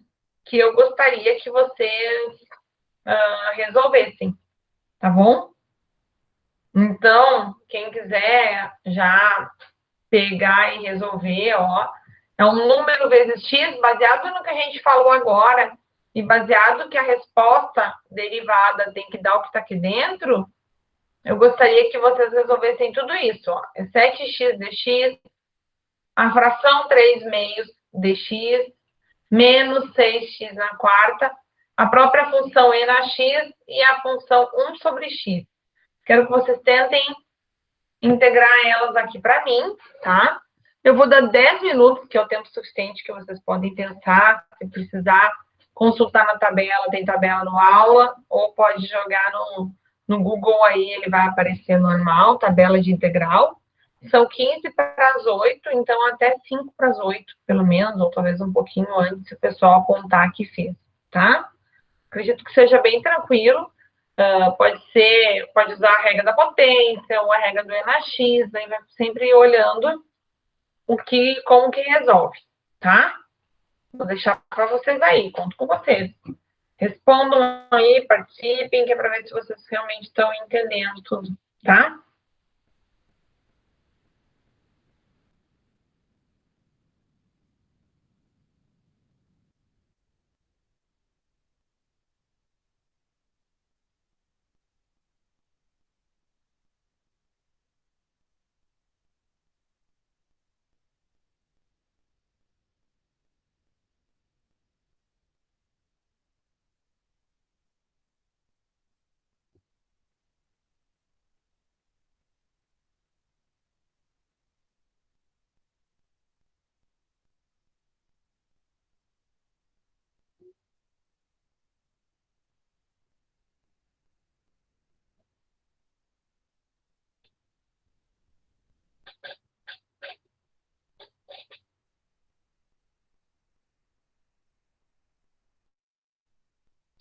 que eu gostaria que vocês resolvessem, tá bom? Então, quem quiser já pegar e resolver, ó, é um número vezes x, baseado no que a gente falou agora, e baseado que a resposta derivada tem que dar o que está aqui dentro, eu gostaria que vocês resolvessem tudo isso, ó. É 7x dx, a fração 3 meios dx, menos 6x na quarta, a própria função e na x e a função 1 sobre x. Quero que vocês tentem integrar elas aqui para mim, tá? Eu vou dar 10 minutos, que é o tempo suficiente que vocês podem pensar, se precisar consultar na tabela, tem tabela no aula, ou pode jogar no Google aí, ele vai aparecer normal, tabela de integral. São 15 para as 8, então até 5 para as 8, pelo menos, ou talvez um pouquinho antes, se o pessoal apontar que fez, tá? Acredito que seja bem tranquilo. Pode usar a regra da potência ou a regra do E na X, aí vai sempre olhando como que resolve, tá? Vou deixar para vocês aí, conto com vocês. Respondam aí, participem, que é para ver se vocês realmente estão entendendo tudo, tá?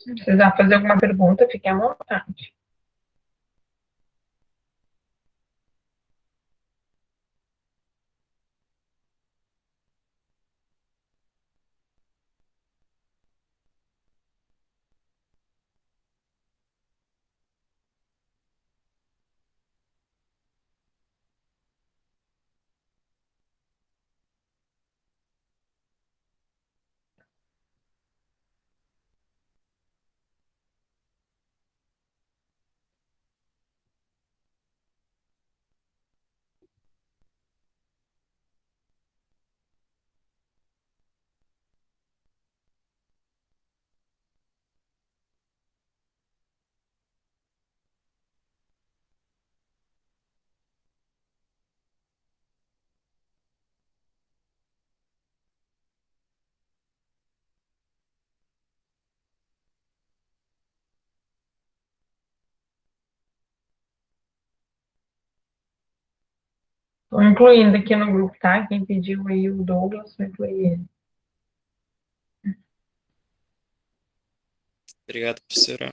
Se precisar fazer alguma pergunta, fiquem à vontade. Estou incluindo aqui no grupo, tá? Quem pediu aí o Douglas, vou incluir ele. Obrigado, professora.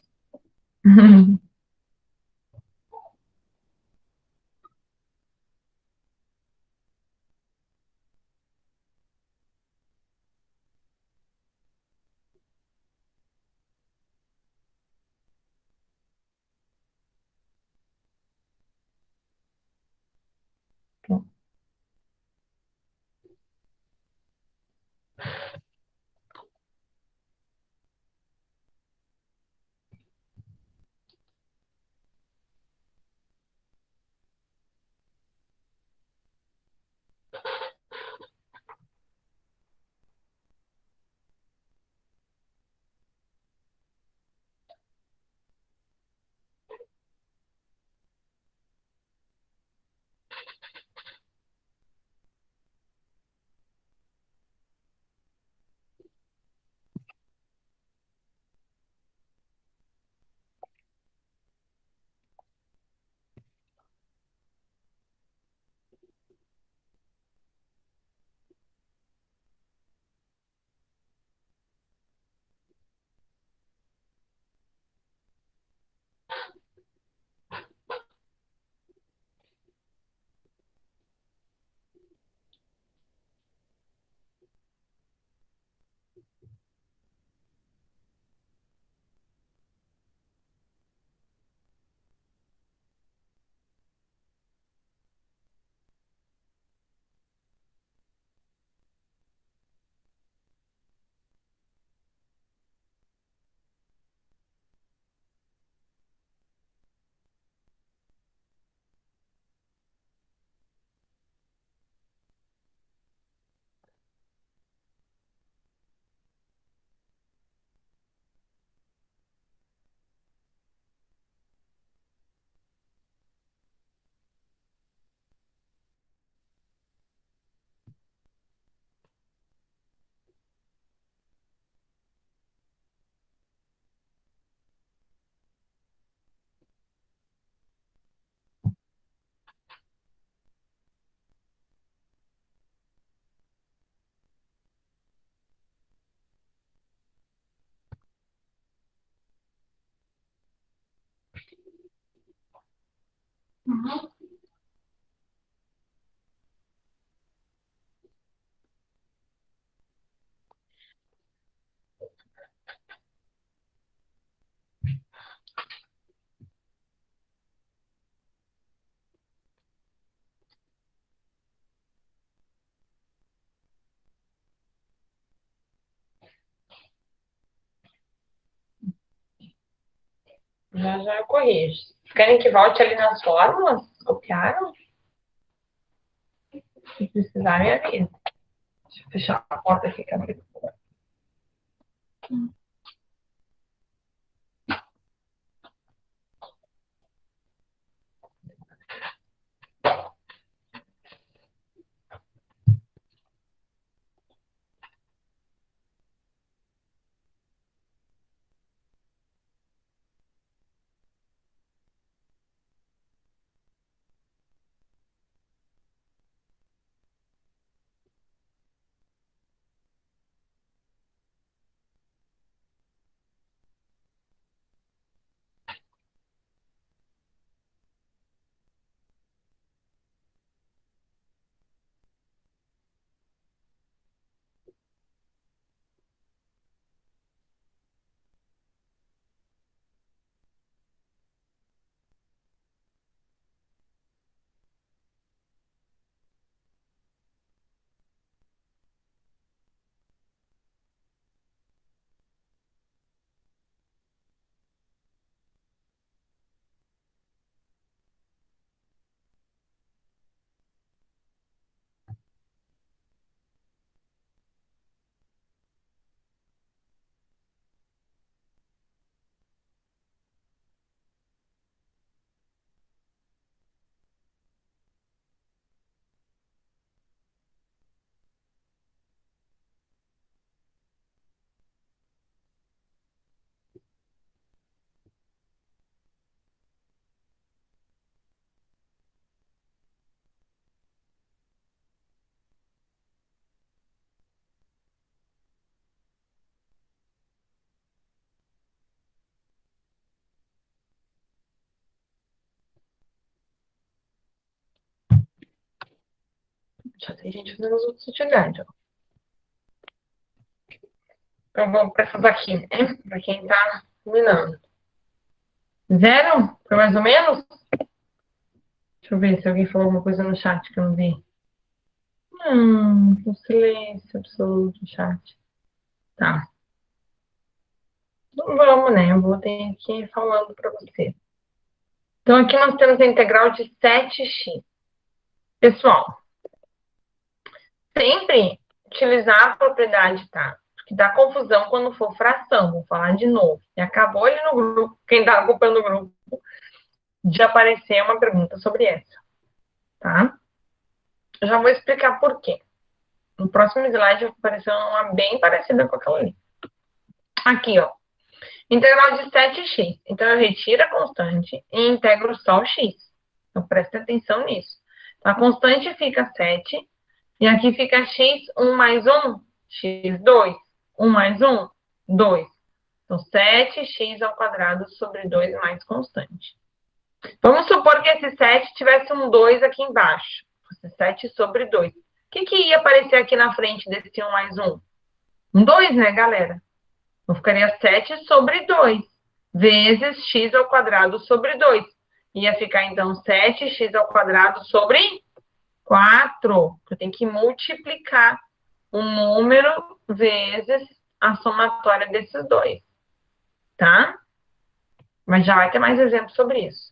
Já eu corrijo. Querem que volte ali nas fórmulas? Copiaram? Se precisar, me avisa. Deixa eu fechar a porta aqui que abriu. Já tem gente fazendo as outras atividades, ó. Então, vamos para essas aqui, né? Para quem está combinando. Zero? Foi mais ou menos? Deixa eu ver se alguém falou alguma coisa no chat que eu não vi. Um silêncio absoluto no chat. Tá. Então, vamos, né? Eu vou ter que ir falando para você. Então, aqui nós temos a integral de 7x. Pessoal, sempre utilizar a propriedade, tá? Porque dá confusão quando for fração. Vou falar de novo. E acabou ali no grupo, quem está ocupando o grupo, de aparecer uma pergunta sobre essa, tá? Eu já vou explicar por quê. No próximo slide apareceu uma bem parecida com aquela ali. Aqui, ó. Integral de 7x. Então, eu retiro a constante e integro só o x. Então, presta atenção nisso. Então, a constante fica 7. E aqui fica x, 1 mais 1, x, 2. 1 mais 1, 2. Então, 7x ao quadrado sobre 2 mais constante. Vamos supor que esse 7 tivesse um 2 aqui embaixo. Fosse 7 sobre 2. O que ia aparecer aqui na frente desse 1 mais 1? Um 2, né, galera? Então, ficaria 7 sobre 2, vezes x ao quadrado sobre 2. Ia ficar, então, 7x ao quadrado sobre 4. Eu tenho que multiplicar o número vezes a somatória desses dois, tá? Mas já vai ter mais exemplos sobre isso.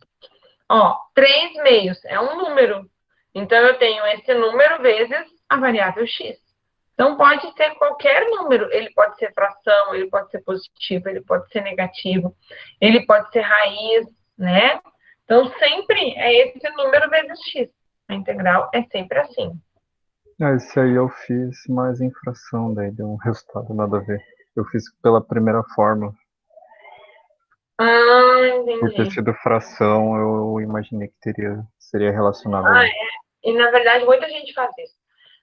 Ó, 3 meios é um número. Então, eu tenho esse número vezes a variável x. Então, pode ser qualquer número. Ele pode ser fração, ele pode ser positivo, ele pode ser negativo, ele pode ser raiz, né? Então, sempre é esse número vezes x. A integral é sempre assim. Esse aí eu fiz mais em fração, daí deu um resultado nada a ver. Eu fiz pela primeira forma. Por ter Entendi. sido fração, eu imaginei que seria relacionado a... É. E, na verdade, muita gente faz isso.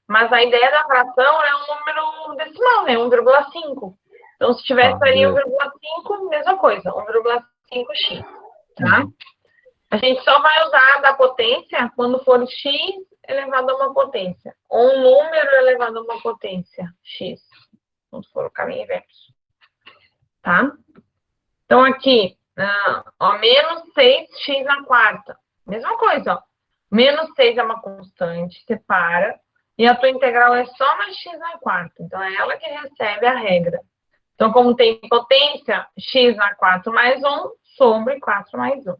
Mas a ideia da fração é um número decimal, né? 1,5. Então, se tivesse ali 1,5, mesma coisa, 1,5x, tá? A gente só vai usar da potência quando for x elevado a uma potência, ou um número elevado a uma potência, x, quando for o caminho inverso, tá? Então, aqui, ó, menos 6x na quarta. Mesma coisa, ó. Menos 6 é uma constante, separa, e a tua integral é só mais x na quarta. Então, é ela que recebe a regra. Então, como tem potência, x na 4 mais 1 sobre 4 mais 1.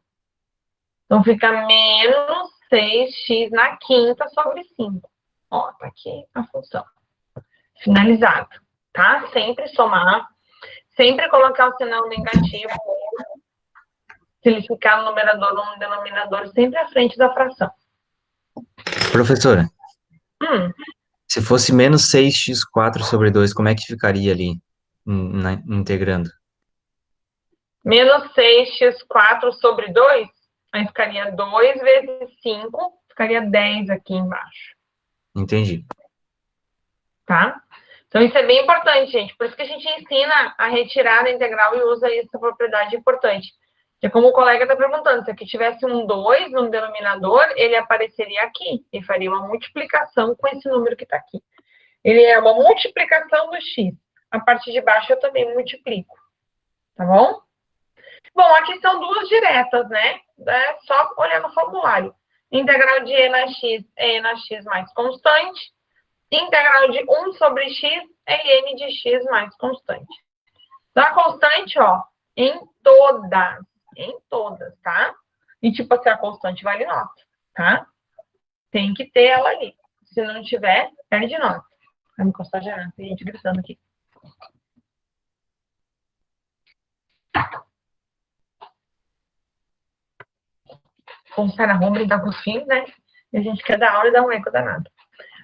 Então, fica menos 6x na quinta sobre 5. Ó, tá aqui a função. Finalizado, tá? Sempre somar, sempre colocar o sinal negativo, se ele ficar no numerador ou no denominador, sempre à frente da fração. Professora, Hum, se fosse menos 6x4 sobre 2, como é que ficaria ali, integrando? menos 6x4 sobre 2, aí ficaria 2 vezes 5, ficaria 10 aqui embaixo. Entendi. Tá? Então, isso é bem importante, gente. Por isso que a gente ensina a retirar a integral e usa essa propriedade importante. Porque como o colega está perguntando, se aqui tivesse um 2 no denominador, ele apareceria aqui e faria uma multiplicação com esse número que está aqui. Ele é uma multiplicação do x. A parte de baixo eu também multiplico. Tá bom? Bom, aqui são duas diretas, né? É só olhar no formulário. Integral de e na x mais constante. Integral de 1 sobre x é n de x mais constante. Então, a constante, ó, em todas, tá? E, tipo assim, a constante vale nota, tá? Tem que ter ela ali. Se não tiver, perde nota. Vai me encostar já, tem gente gritando aqui. Como sai na rua, brincar com os filhos, né? E a gente quer dar aula e dar um eco danado.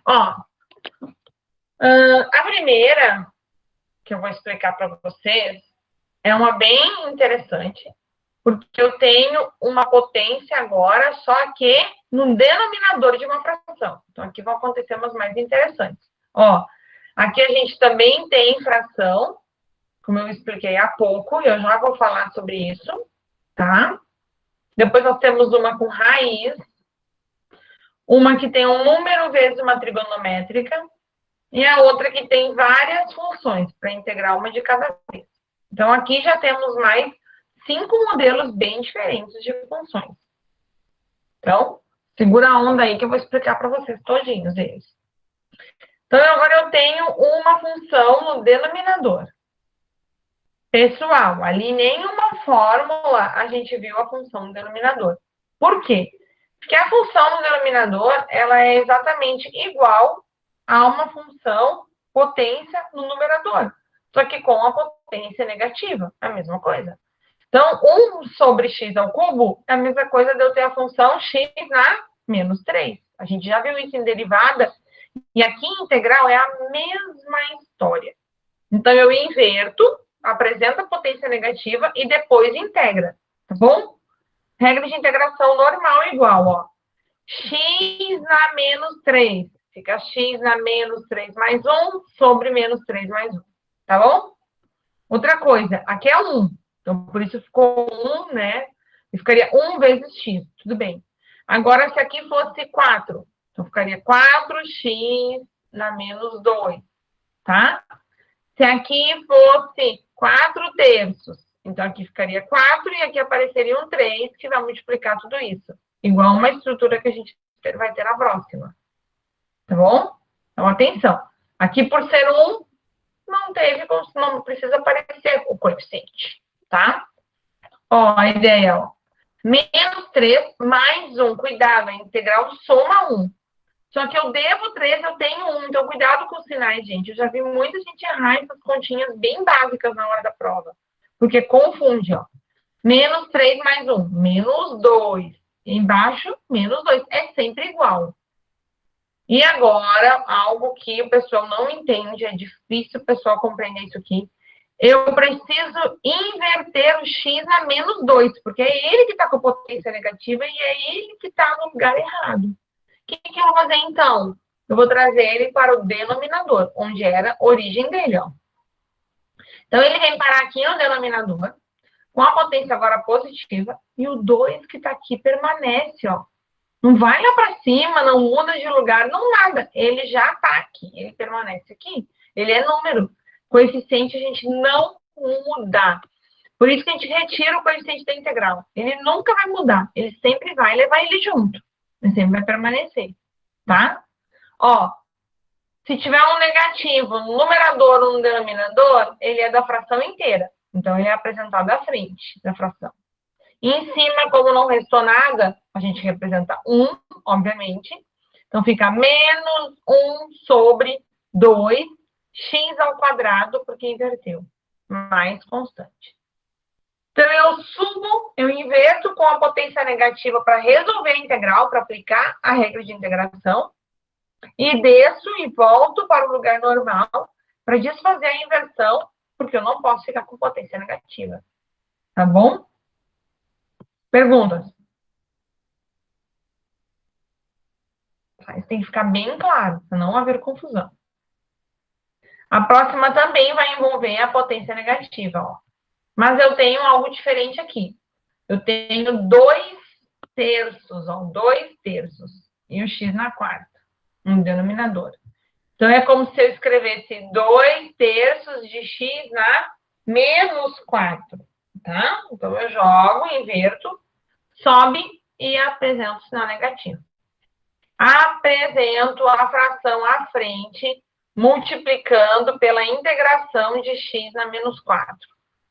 Ó, a primeira que eu vou explicar para vocês é uma bem interessante, porque eu tenho uma potência agora, só que no denominador de uma fração. Então, aqui vão acontecer umas mais interessantes. Ó, aqui a gente também tem fração, como eu expliquei há pouco, e eu já vou falar sobre isso, tá? Depois nós temos uma com raiz, uma que tem um número vezes uma trigonométrica, e a outra que tem várias funções, para integrar uma de cada vez. Então, aqui já temos mais 5 modelos bem diferentes de funções. Então, segura a onda aí que eu vou explicar para vocês todinhos eles. Então, agora eu tenho uma função no denominador. Pessoal, ali nenhuma fórmula a gente viu a função no denominador. Por quê? Porque a função no denominador, ela é exatamente igual a uma função potência no numerador. Só que com a potência negativa, é a mesma coisa. Então, 1 sobre x ao cubo é a mesma coisa de eu ter a função x na menos 3. A gente já viu isso em derivada, e aqui em integral é a mesma história. Então, eu inverto, apresento a potência negativa e depois integra, tá bom? Regra de integração normal igual, ó. X na menos 3. Fica x na menos 3 mais 1 sobre menos 3 mais 1, tá bom? Outra coisa, aqui é 1. Então, por isso ficou 1, né? E ficaria 1 vezes x, tudo bem. Agora, se aqui fosse 4, então ficaria 4x na menos 2, tá? Se aqui fosse 4 terços, então aqui ficaria 4 e aqui apareceria um 3, que vai multiplicar tudo isso. Igual uma estrutura que a gente vai ter na próxima. Tá bom? Então, atenção. Aqui, por ser 1, não precisa aparecer o coeficiente, tá? Ó, a ideia, ó. Menos 3 mais 1. Cuidado, a integral soma 1. Só que eu devo 3, eu tenho 1. Então, cuidado com os sinais, gente. Eu já vi muita gente errar essas continhas bem básicas na hora da prova. Porque confunde, ó. Menos 3 mais 1. Menos 2. Embaixo, menos 2. É sempre igual. E agora, algo que o pessoal não entende, é difícil o pessoal compreender isso aqui. Eu preciso inverter o x na menos 2, porque é ele que está com a potência negativa e é ele que está no lugar errado. O que eu vou fazer, então? Eu vou trazer ele para o denominador, onde era a origem dele, ó. Então, ele vem parar aqui no denominador, com a potência agora positiva, e o 2 que está aqui permanece, ó. Não vai lá para cima, não muda de lugar, não nada. Ele já está aqui, ele permanece aqui. Ele é número. Coeficiente a gente não muda. Por isso que a gente retira o coeficiente da integral. Ele nunca vai mudar. Ele sempre vai levar ele junto. Ele sempre vai permanecer. Tá? Ó, Se tiver um negativo no numerador ou no denominador, ele é da fração inteira. Então, ele é apresentado à frente da fração. E em cima, como não restou nada, a gente representa 1, obviamente. Então, fica menos 1 sobre 2, x ao quadrado, porque inverteu, mais constante. Então, eu inverto com a potência negativa para resolver a integral, para aplicar a regra de integração. E desço e volto para o lugar normal para desfazer a inversão, porque eu não posso ficar com potência negativa. Tá bom? Perguntas? Isso tem que ficar bem claro, para não haver confusão. A próxima também vai envolver a potência negativa, ó. Mas eu tenho algo diferente aqui. Eu tenho 2 terços, ó, 2 terços. E o x na quarta, um denominador. Então, é como se eu escrevesse 2 terços de x na menos 4, tá? Então, eu jogo, inverto, sobe e apresento o sinal negativo. Apresento a fração à frente, multiplicando pela integração de x na menos 4.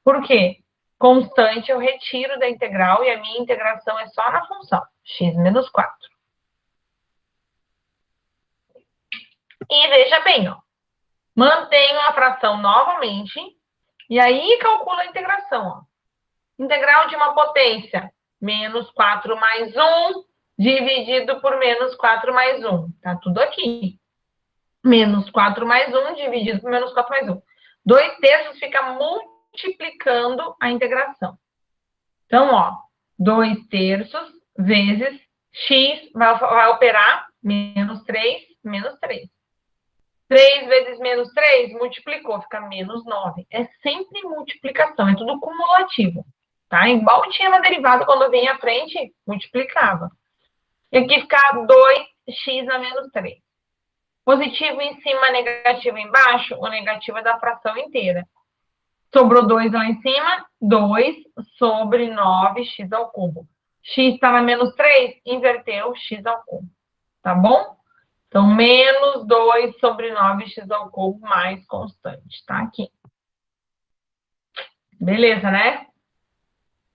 Por quê? Constante eu retiro da integral e a minha integração é só na função, x menos 4. E veja bem, ó. Mantenho a fração novamente, e aí calculo a integração, ó. Integral de uma potência, menos 4 mais 1, dividido por menos 4 mais 1. Tá tudo aqui. Menos 4 mais 1, dividido por menos 4 mais 1. 2 terços fica multiplicando a integração. Então, ó, 2 terços vezes x vai operar menos 3, menos 3. 3 vezes menos 3, multiplicou, fica menos 9. É sempre multiplicação, é tudo cumulativo, tá? Igual tinha na derivada, quando vinha à frente, multiplicava. E aqui fica 2x na menos 3. Positivo em cima, negativo embaixo, o negativo é da fração inteira. Sobrou 2 lá em cima, 2 sobre 9x ao cubo. X está na menos 3, inverteu x ao cubo, tá bom? Então, menos 2 sobre 9x ao cubo mais constante, tá? Aqui. Beleza, né?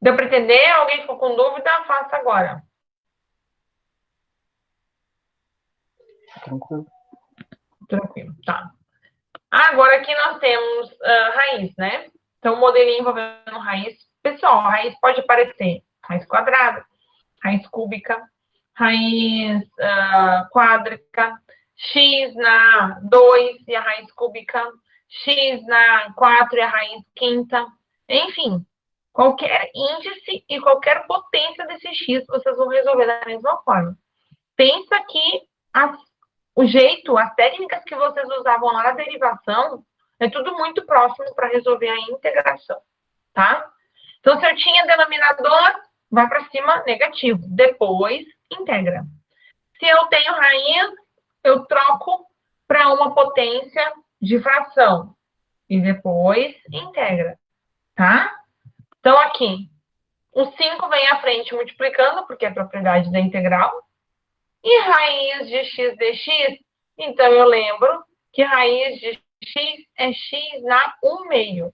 Deu para entender? Alguém ficou com dúvida? Faça agora. Tranquilo. Tranquilo, tá. Agora aqui nós temos raiz, né? Então, modelinho envolvendo raiz. Pessoal, a raiz pode aparecer raiz quadrada, raiz cúbica, raiz quádrica, x na 2 e a raiz cúbica, x na 4 e a raiz quinta. Enfim, qualquer índice e qualquer potência desse x vocês vão resolver da mesma forma. Pensa que o jeito, as técnicas que vocês usavam lá na derivação, é tudo muito próximo para resolver a integração, tá? Então, se eu tinha denominador, vai para cima, negativo. Depois, integra. Se eu tenho raiz, eu troco para uma potência de fração. E depois, integra, tá? Então, aqui, o 5 vem à frente multiplicando, porque é propriedade da integral. E raiz de x dx, então eu lembro que raiz de x é x na 1 meio.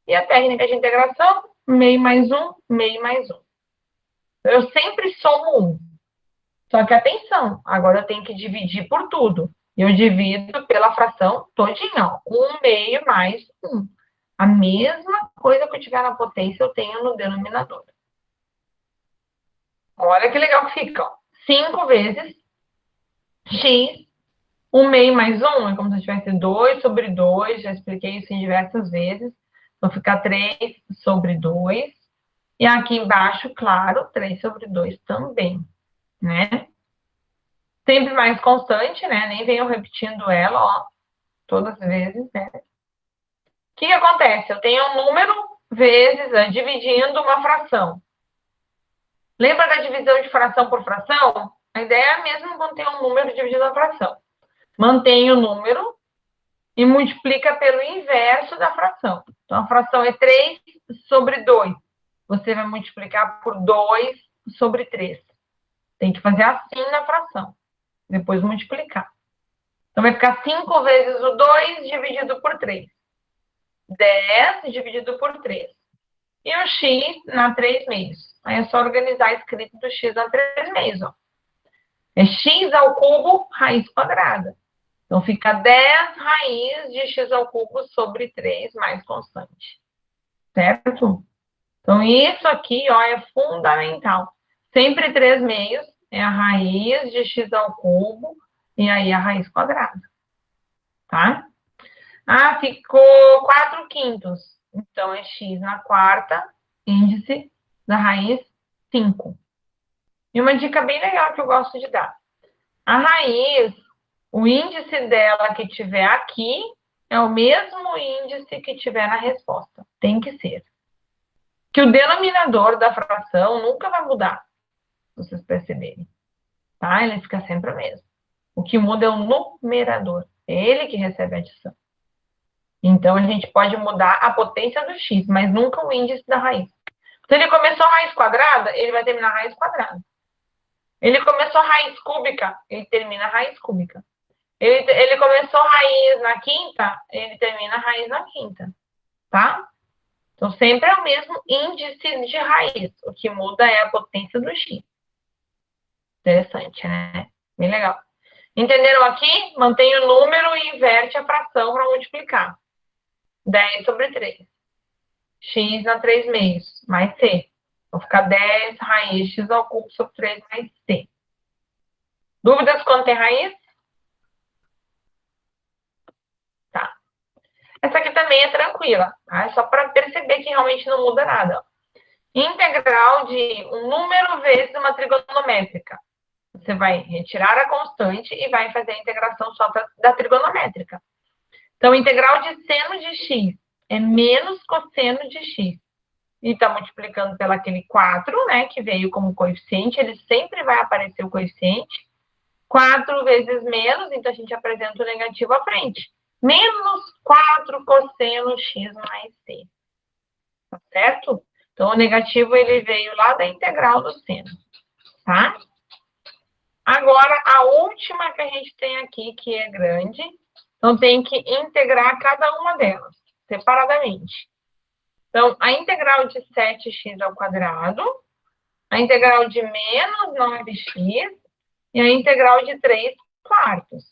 E a técnica de integração, meio mais 1, meio mais 1. Eu sempre somo 1. Só que atenção, agora eu tenho que dividir por tudo. Eu divido pela fração todinha, ó. 1 meio mais 1. A mesma coisa que eu tiver na potência, eu tenho no denominador. Olha que legal que fica, ó. 5 vezes x, 1 meio mais 1, é como se tivesse 2 sobre 2, já expliquei isso em diversas vezes. Então, fica 3 sobre 2. E aqui embaixo, claro, 3 sobre 2 também, né? Sempre mais constante, né? Nem venho repetindo ela, ó, todas as vezes, né? O que acontece? Eu tenho um número vezes dividindo uma fração. Lembra da divisão de fração por fração? A ideia é a mesma quando tem um número dividido a fração. Mantém o número e multiplica pelo inverso da fração. Então, a fração é 3 sobre 2. Você vai multiplicar por 2 sobre 3. Tem que fazer assim na fração. Depois multiplicar. Então, vai ficar 5 vezes o 2 dividido por 3. 10 dividido por 3. E o x na 3 meios. Aí é só organizar a escrita do x na 3 meios, ó. É x ao cubo raiz quadrada. Então, fica 10 raiz de x ao cubo sobre 3 mais constante. Certo? Então, isso aqui, ó, é fundamental. Sempre 3 meios é a raiz de x ao cubo e aí a raiz quadrada. Tá? Ah, ficou 4 quintos. Então, é x na quarta, índice da raiz 5. E uma dica bem legal que eu gosto de dar. A raiz, o índice dela que tiver aqui é o mesmo índice que tiver na resposta. Tem que ser. Que o denominador da fração nunca vai mudar, se vocês perceberem. Tá? Ele fica sempre o mesmo. O que muda é o numerador. É ele que recebe a adição. Então, a gente pode mudar a potência do x, mas nunca o índice da raiz. Se ele começou raiz quadrada, ele vai terminar raiz quadrada. Ele começou raiz cúbica, ele termina raiz cúbica. Ele começou raiz na quinta, ele termina raiz na quinta. Tá? Então, sempre é o mesmo índice de raiz. O que muda é a potência do x. Interessante, né? Bem legal. Entenderam aqui? Mantém o número e inverte a fração para multiplicar. 10 sobre 3. X na 3 meios, mais C. Vai ficar 10 raiz x ao cubo sobre 3 mais C. Dúvidas quando tem raiz? Tá. Essa aqui também é tranquila, tá? É só para perceber que realmente não muda nada. Integral de um número vezes uma trigonométrica. Você vai retirar a constante e vai fazer a integração só da trigonométrica. Então, integral de seno de x é menos cosseno de x. E está multiplicando pelo aquele 4, né, que veio como coeficiente, ele sempre vai aparecer o coeficiente. 4 vezes menos, então a gente apresenta o negativo à frente. Menos 4 cosseno x mais c. Tá certo? Então, o negativo, ele veio lá da integral do seno. Tá? Agora, a última que a gente tem aqui, que é grande, então tem que integrar cada uma delas, separadamente. Então, a integral de 7x ao quadrado, a integral de menos 9x e a integral de 3 quartos,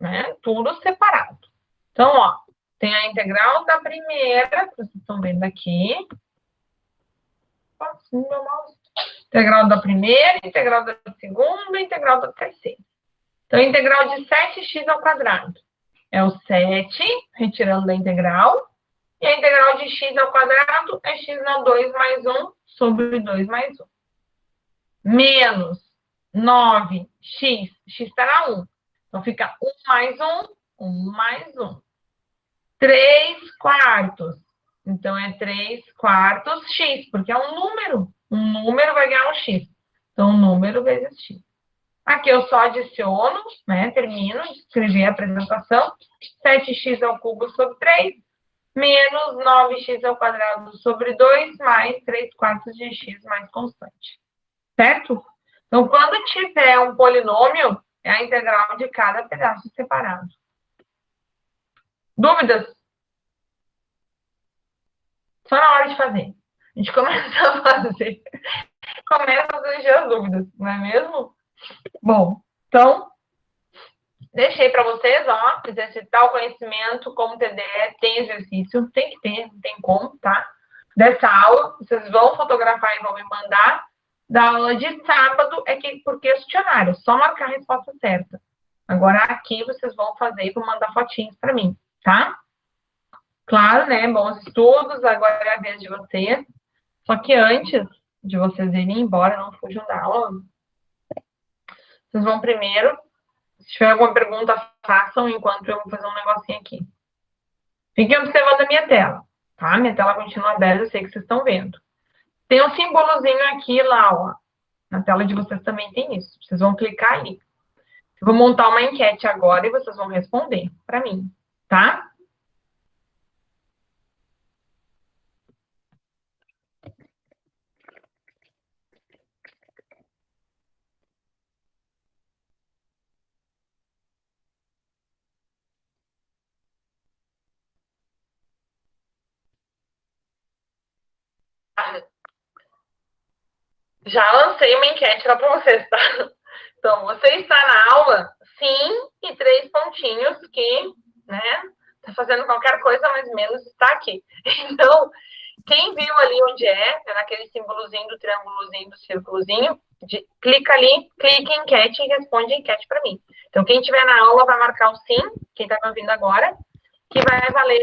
né? Tudo separado. Então, ó, tem a integral da primeira, que vocês estão vendo aqui. Meu mouse. Integral da primeira, integral da segunda, integral da terceira. Então, a integral de 7x ao quadrado é o 7, retirando da integral. E a integral de x ao quadrado é x na 2 mais 1 sobre 2 mais 1. Menos 9x, x está na 1. Então, fica 1 mais 1, 1 mais 1. 3 quartos. Então, é 3 quartos x, porque é um número. Um número vai ganhar um x. Então, número vezes x. Aqui eu só adiciono, né? Termino de escrever a apresentação. 7x ao cubo sobre 3, menos 9x ao quadrado sobre 2, mais 3 quartos de x mais constante. Certo? Então, quando tiver um polinômio, é a integral de cada pedaço separado. Dúvidas? Só na hora de fazer. A gente começa a fazer. Começa a surgir as dúvidas, não é mesmo? Bom, então, deixei para vocês, ó, exercitar o conhecimento como TDE, tem exercício, tem que ter, não tem como, tá? Dessa aula, vocês vão fotografar e vão me mandar. Da aula de sábado é que por questionário, só marcar a resposta certa. Agora aqui vocês vão fazer e vão mandar fotinhos para mim, tá? Claro, né? Bons estudos, agora é a vez de vocês. Só que antes de vocês irem embora, não fujam da aula, vocês vão primeiro, se tiver alguma pergunta, façam enquanto eu vou fazer um negocinho aqui. Fiquem observando a minha tela, tá? Minha tela continua aberta, eu sei que vocês estão vendo. Tem um símbolozinho aqui lá, ó. Na tela de vocês também tem isso. Vocês vão clicar ali. Eu vou montar uma enquete agora e vocês vão responder para mim, tá? Já lancei uma enquete lá para vocês, tá? Então, você está na aula? Sim, e 3 pontinhos que, né, tá fazendo qualquer coisa, mas menos está aqui. Então, quem viu ali onde é naquele símbolozinho do triângulozinho, do círculozinho, clica ali, clica em enquete e responde a enquete para mim. Então, quem estiver na aula vai marcar o sim, quem está me ouvindo agora, que vai valer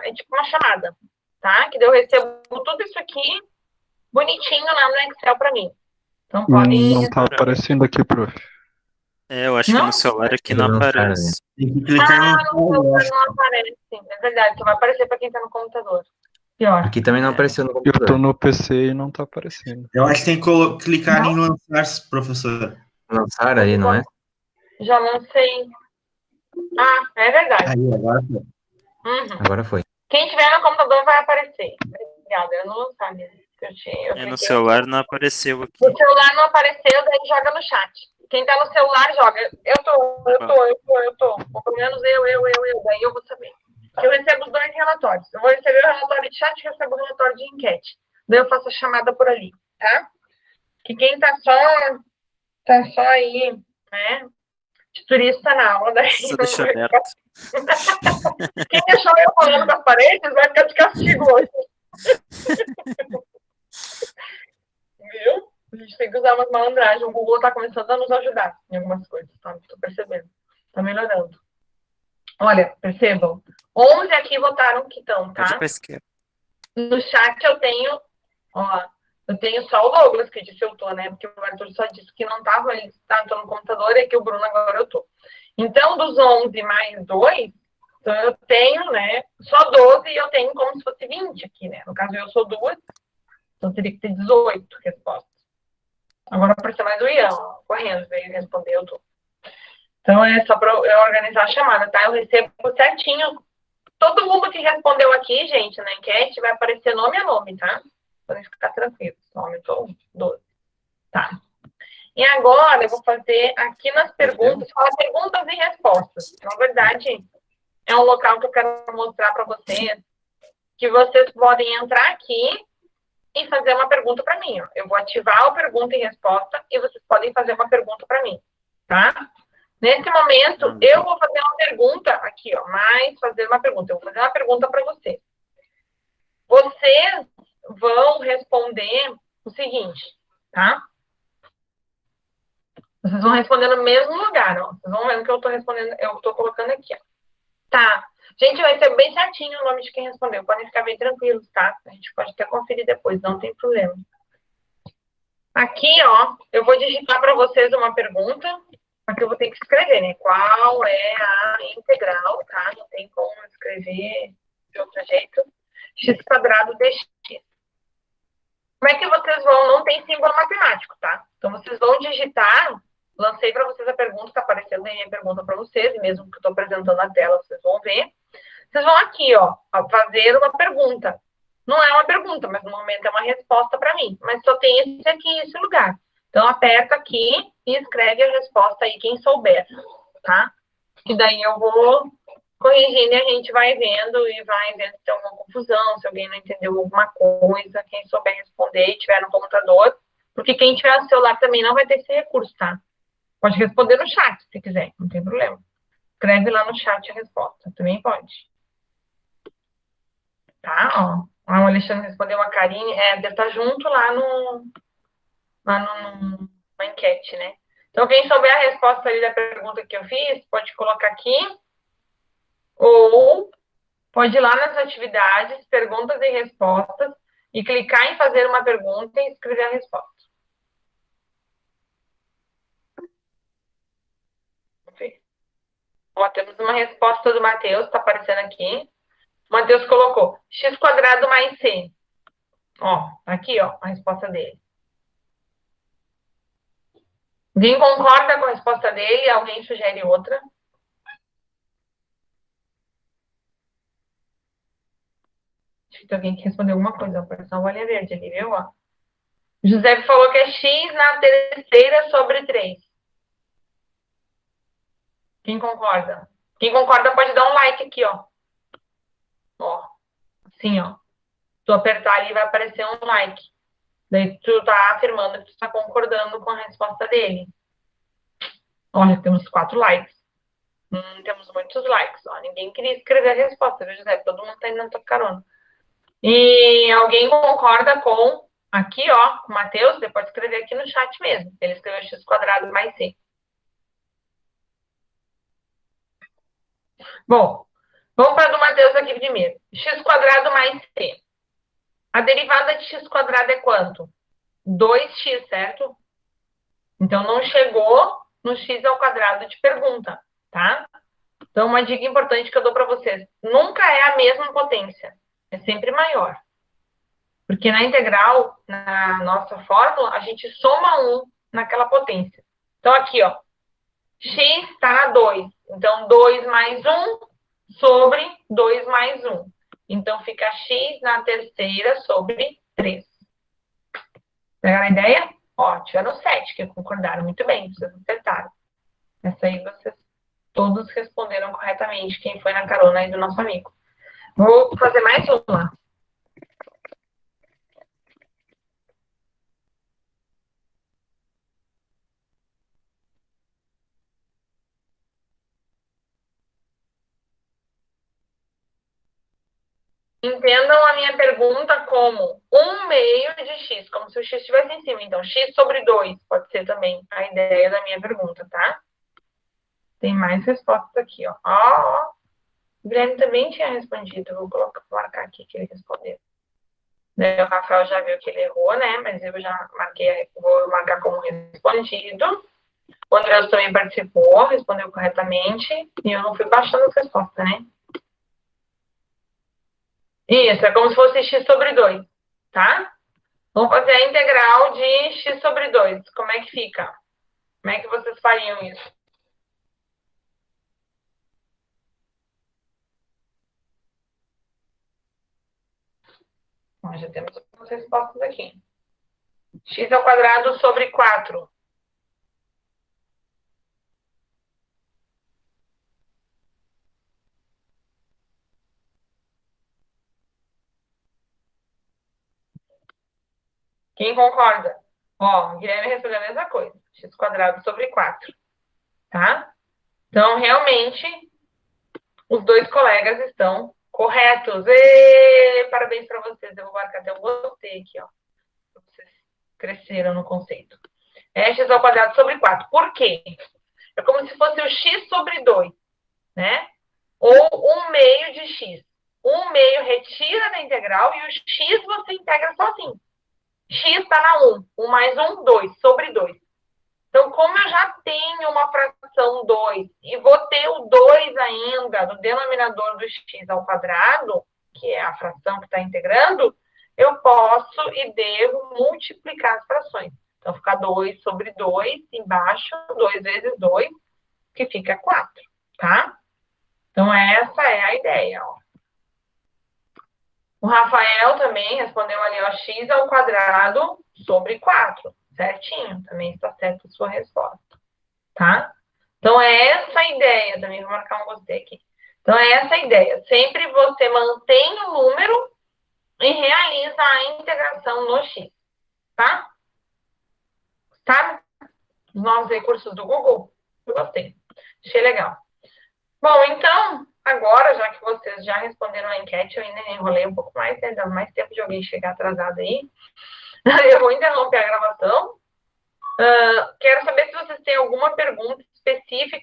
é tipo uma chamada, tá? Que daí eu recebo tudo isso aqui bonitinho lá no Excel para mim. Então, podem... Não tá aparecendo aqui, prof. Eu acho que no celular aqui não aparece. Tem que clicar no celular no... não aparece, é verdade, só vai aparecer para quem está no computador. Pior. Aqui também não apareceu no Eu computador. tô no PC e não tá aparecendo. Eu acho que tem que clicar em lançar, professor. Lançar ali, não é? Já lancei. Ah, é verdade. Aí, agora foi. Agora foi. Quem tiver no computador vai aparecer. Obrigada, eu não lançar mesmo. No celular não apareceu aqui. No celular não apareceu, daí joga no chat. Quem tá no celular joga. Eu tô. Ou pelo menos eu. Daí eu vou saber. Eu recebo os 2 relatórios. Eu vou receber o relatório de chat e recebo o relatório de enquete. Daí eu faço a chamada por ali, tá? Que quem tá só aí, né? De turista na aula, daí. Só deixa aberto. Quem deixou eu falando com as paredes vai ficar de castigo hoje. Viu? A gente tem que usar umas malandragens. O Google tá começando a nos ajudar em algumas coisas, tá? Tô percebendo. Tá melhorando. Olha, percebam. 11 aqui votaram que estão, tá? Pode ir pra esquerda. No chat eu tenho só o Douglas que disse eu tô, né? Porque o Arthur só disse que não tava, ele tô no computador e aqui o Bruno agora eu tô. Então, dos 11 mais 2, então eu tenho, né, só 12 e eu tenho como se fosse 20 aqui, né? No caso, eu sou 2, então teria que ter 18 respostas. Agora apareceu mais o Ian, correndo, veio responder, eu tô. Então, é só para eu organizar a chamada, tá? Eu recebo certinho. Todo mundo que respondeu aqui, gente, na enquete, vai aparecer nome a nome, tá? Podem ficar tranquilos. Nome, eu tô 12. Tá. E agora eu vou fazer aqui nas perguntas, falar perguntas e respostas. Na verdade, é um local que eu quero mostrar para vocês, que vocês podem entrar aqui e fazer uma pergunta para mim. Ó. Eu vou ativar a pergunta e resposta e vocês podem fazer uma pergunta para mim, tá? Nesse momento, eu vou fazer uma pergunta aqui, ó, fazer uma pergunta. Eu vou fazer uma pergunta para vocês. Vocês vão responder o seguinte, tá? Vocês vão responder no mesmo lugar, ó. Vocês vão ver o que eu tô respondendo, eu tô colocando aqui, ó. Tá. Gente, vai ser bem certinho o nome de quem respondeu. Podem ficar bem tranquilos, tá? A gente pode até conferir depois, não tem problema. Aqui, ó, eu vou digitar para vocês uma pergunta, porque eu vou ter que escrever, né? Qual é a integral, tá? Não tem como escrever de outro jeito. X² dx. Como é que vocês vão? Não tem símbolo matemático, tá? Então, vocês vão digitar. Lancei para vocês a pergunta, está aparecendo aí a pergunta para vocês, e mesmo que eu estou apresentando na tela, vocês vão ver. Vocês vão aqui, ó, fazer uma pergunta. Não é uma pergunta, mas no momento é uma resposta para mim. Mas só tem esse aqui, esse lugar. Então, aperta aqui e escreve a resposta aí, quem souber, tá? E daí eu vou corrigindo e a gente vai vendo e vai vendo se tem alguma confusão, se alguém não entendeu alguma coisa, quem souber responder e tiver no computador. Porque quem tiver no celular também não vai ter esse recurso, tá? Pode responder no chat, se quiser, não tem problema. Escreve lá no chat a resposta, também pode. Tá, ó. O Alexandre respondeu uma carinha, deve estar junto lá na enquete, né? Então, quem souber a resposta ali da pergunta que eu fiz, pode colocar aqui. Ou pode ir lá nas atividades, perguntas e respostas, e clicar em fazer uma pergunta e escrever a resposta. Ó, temos uma resposta do Matheus, está aparecendo aqui. O Matheus colocou x² mais c. Ó, aqui, ó, a resposta dele. Alguém concorda com a resposta dele? Alguém sugere outra? Acho que tem alguém que respondeu alguma coisa. Apareceu uma bolinha verde ali, viu? Ó. José falou que é x na terceira sobre 3. Quem concorda? Quem concorda pode dar um like aqui, ó. Ó. Assim, ó. Se tu apertar ali, vai aparecer um like. Daí tu tá afirmando que tu tá concordando com a resposta dele. Olha, temos 4 likes. Temos muitos likes. Ó. Ninguém queria escrever a resposta, viu, José? Todo mundo tá indo na tua carona. E alguém concorda com... Aqui, ó, com o Matheus, você pode escrever aqui no chat mesmo. Ele escreveu x² mais c. Bom, vamos para a do Matheus aqui primeiro. x² mais c. A derivada de x² é quanto? 2x, certo? Então, não chegou no x² de pergunta, tá? Então, uma dica importante que eu dou para vocês. Nunca é a mesma potência. É sempre maior. Porque na integral, na nossa fórmula, a gente soma 1 naquela potência. Então, aqui, ó. X está na 2. Então, 2 mais 1 sobre 2 mais 1. Então, fica x na terceira sobre 3. Pegaram a ideia? Ó, tiveram 7 que concordaram muito bem, vocês acertaram. Essa aí vocês todos responderam corretamente, quem foi na carona aí do nosso amigo. Vou fazer mais uma. Entendam a minha pergunta como 1/2 de x, como se o x estivesse em cima. Então, x sobre 2 pode ser também a ideia da minha pergunta, tá? Tem mais respostas aqui, ó. Ó, o Guilherme também tinha respondido. Eu vou marcar aqui que ele respondeu. Daí o Rafael já viu que ele errou, né? Mas eu já marquei, vou marcar como respondido. O André também participou, respondeu corretamente. E eu não fui baixando as respostas, né? Isso, é como se fosse x sobre 2, tá? Vamos fazer a integral de x sobre 2. Como é que fica? Como é que vocês fariam isso? Nós já temos as respostas aqui. x² sobre 4. Quem concorda? Ó, o Guilherme respondeu a mesma coisa. x² sobre 4. Tá? Então, realmente, os dois colegas estão corretos. E parabéns para vocês. Eu vou marcar até o gostei aqui, ó. Vocês cresceram no conceito. É x² sobre 4. Por quê? É como se fosse o x sobre 2, né? Ou 1/2 de x. 1/2 retira da integral e o x você integra sozinho. X está na 1. 1 mais 1, 2, sobre 2. Então, como eu já tenho uma fração 2 e vou ter o 2 ainda no denominador do x², que é a fração que está integrando, eu posso e devo multiplicar as frações. Então, fica 2 sobre 2, embaixo, 2 vezes 2, que fica 4, tá? Então, essa é a ideia, ó. O Rafael também respondeu ali, ó, x² sobre 4. Certinho, também está certa a sua resposta, tá? Então, é essa a ideia, também vou marcar um gostei aqui. Então, é essa a ideia. Sempre você mantém o número e realiza a integração no x, tá? Tá? Os novos recursos do Google, eu gostei. Achei legal. Bom, então, agora, já que vocês já responderam a enquete, eu ainda enrolei um pouco mais, né? Dando mais tempo de alguém chegar atrasado aí. Eu vou interromper a gravação. Quero saber se vocês têm alguma pergunta específica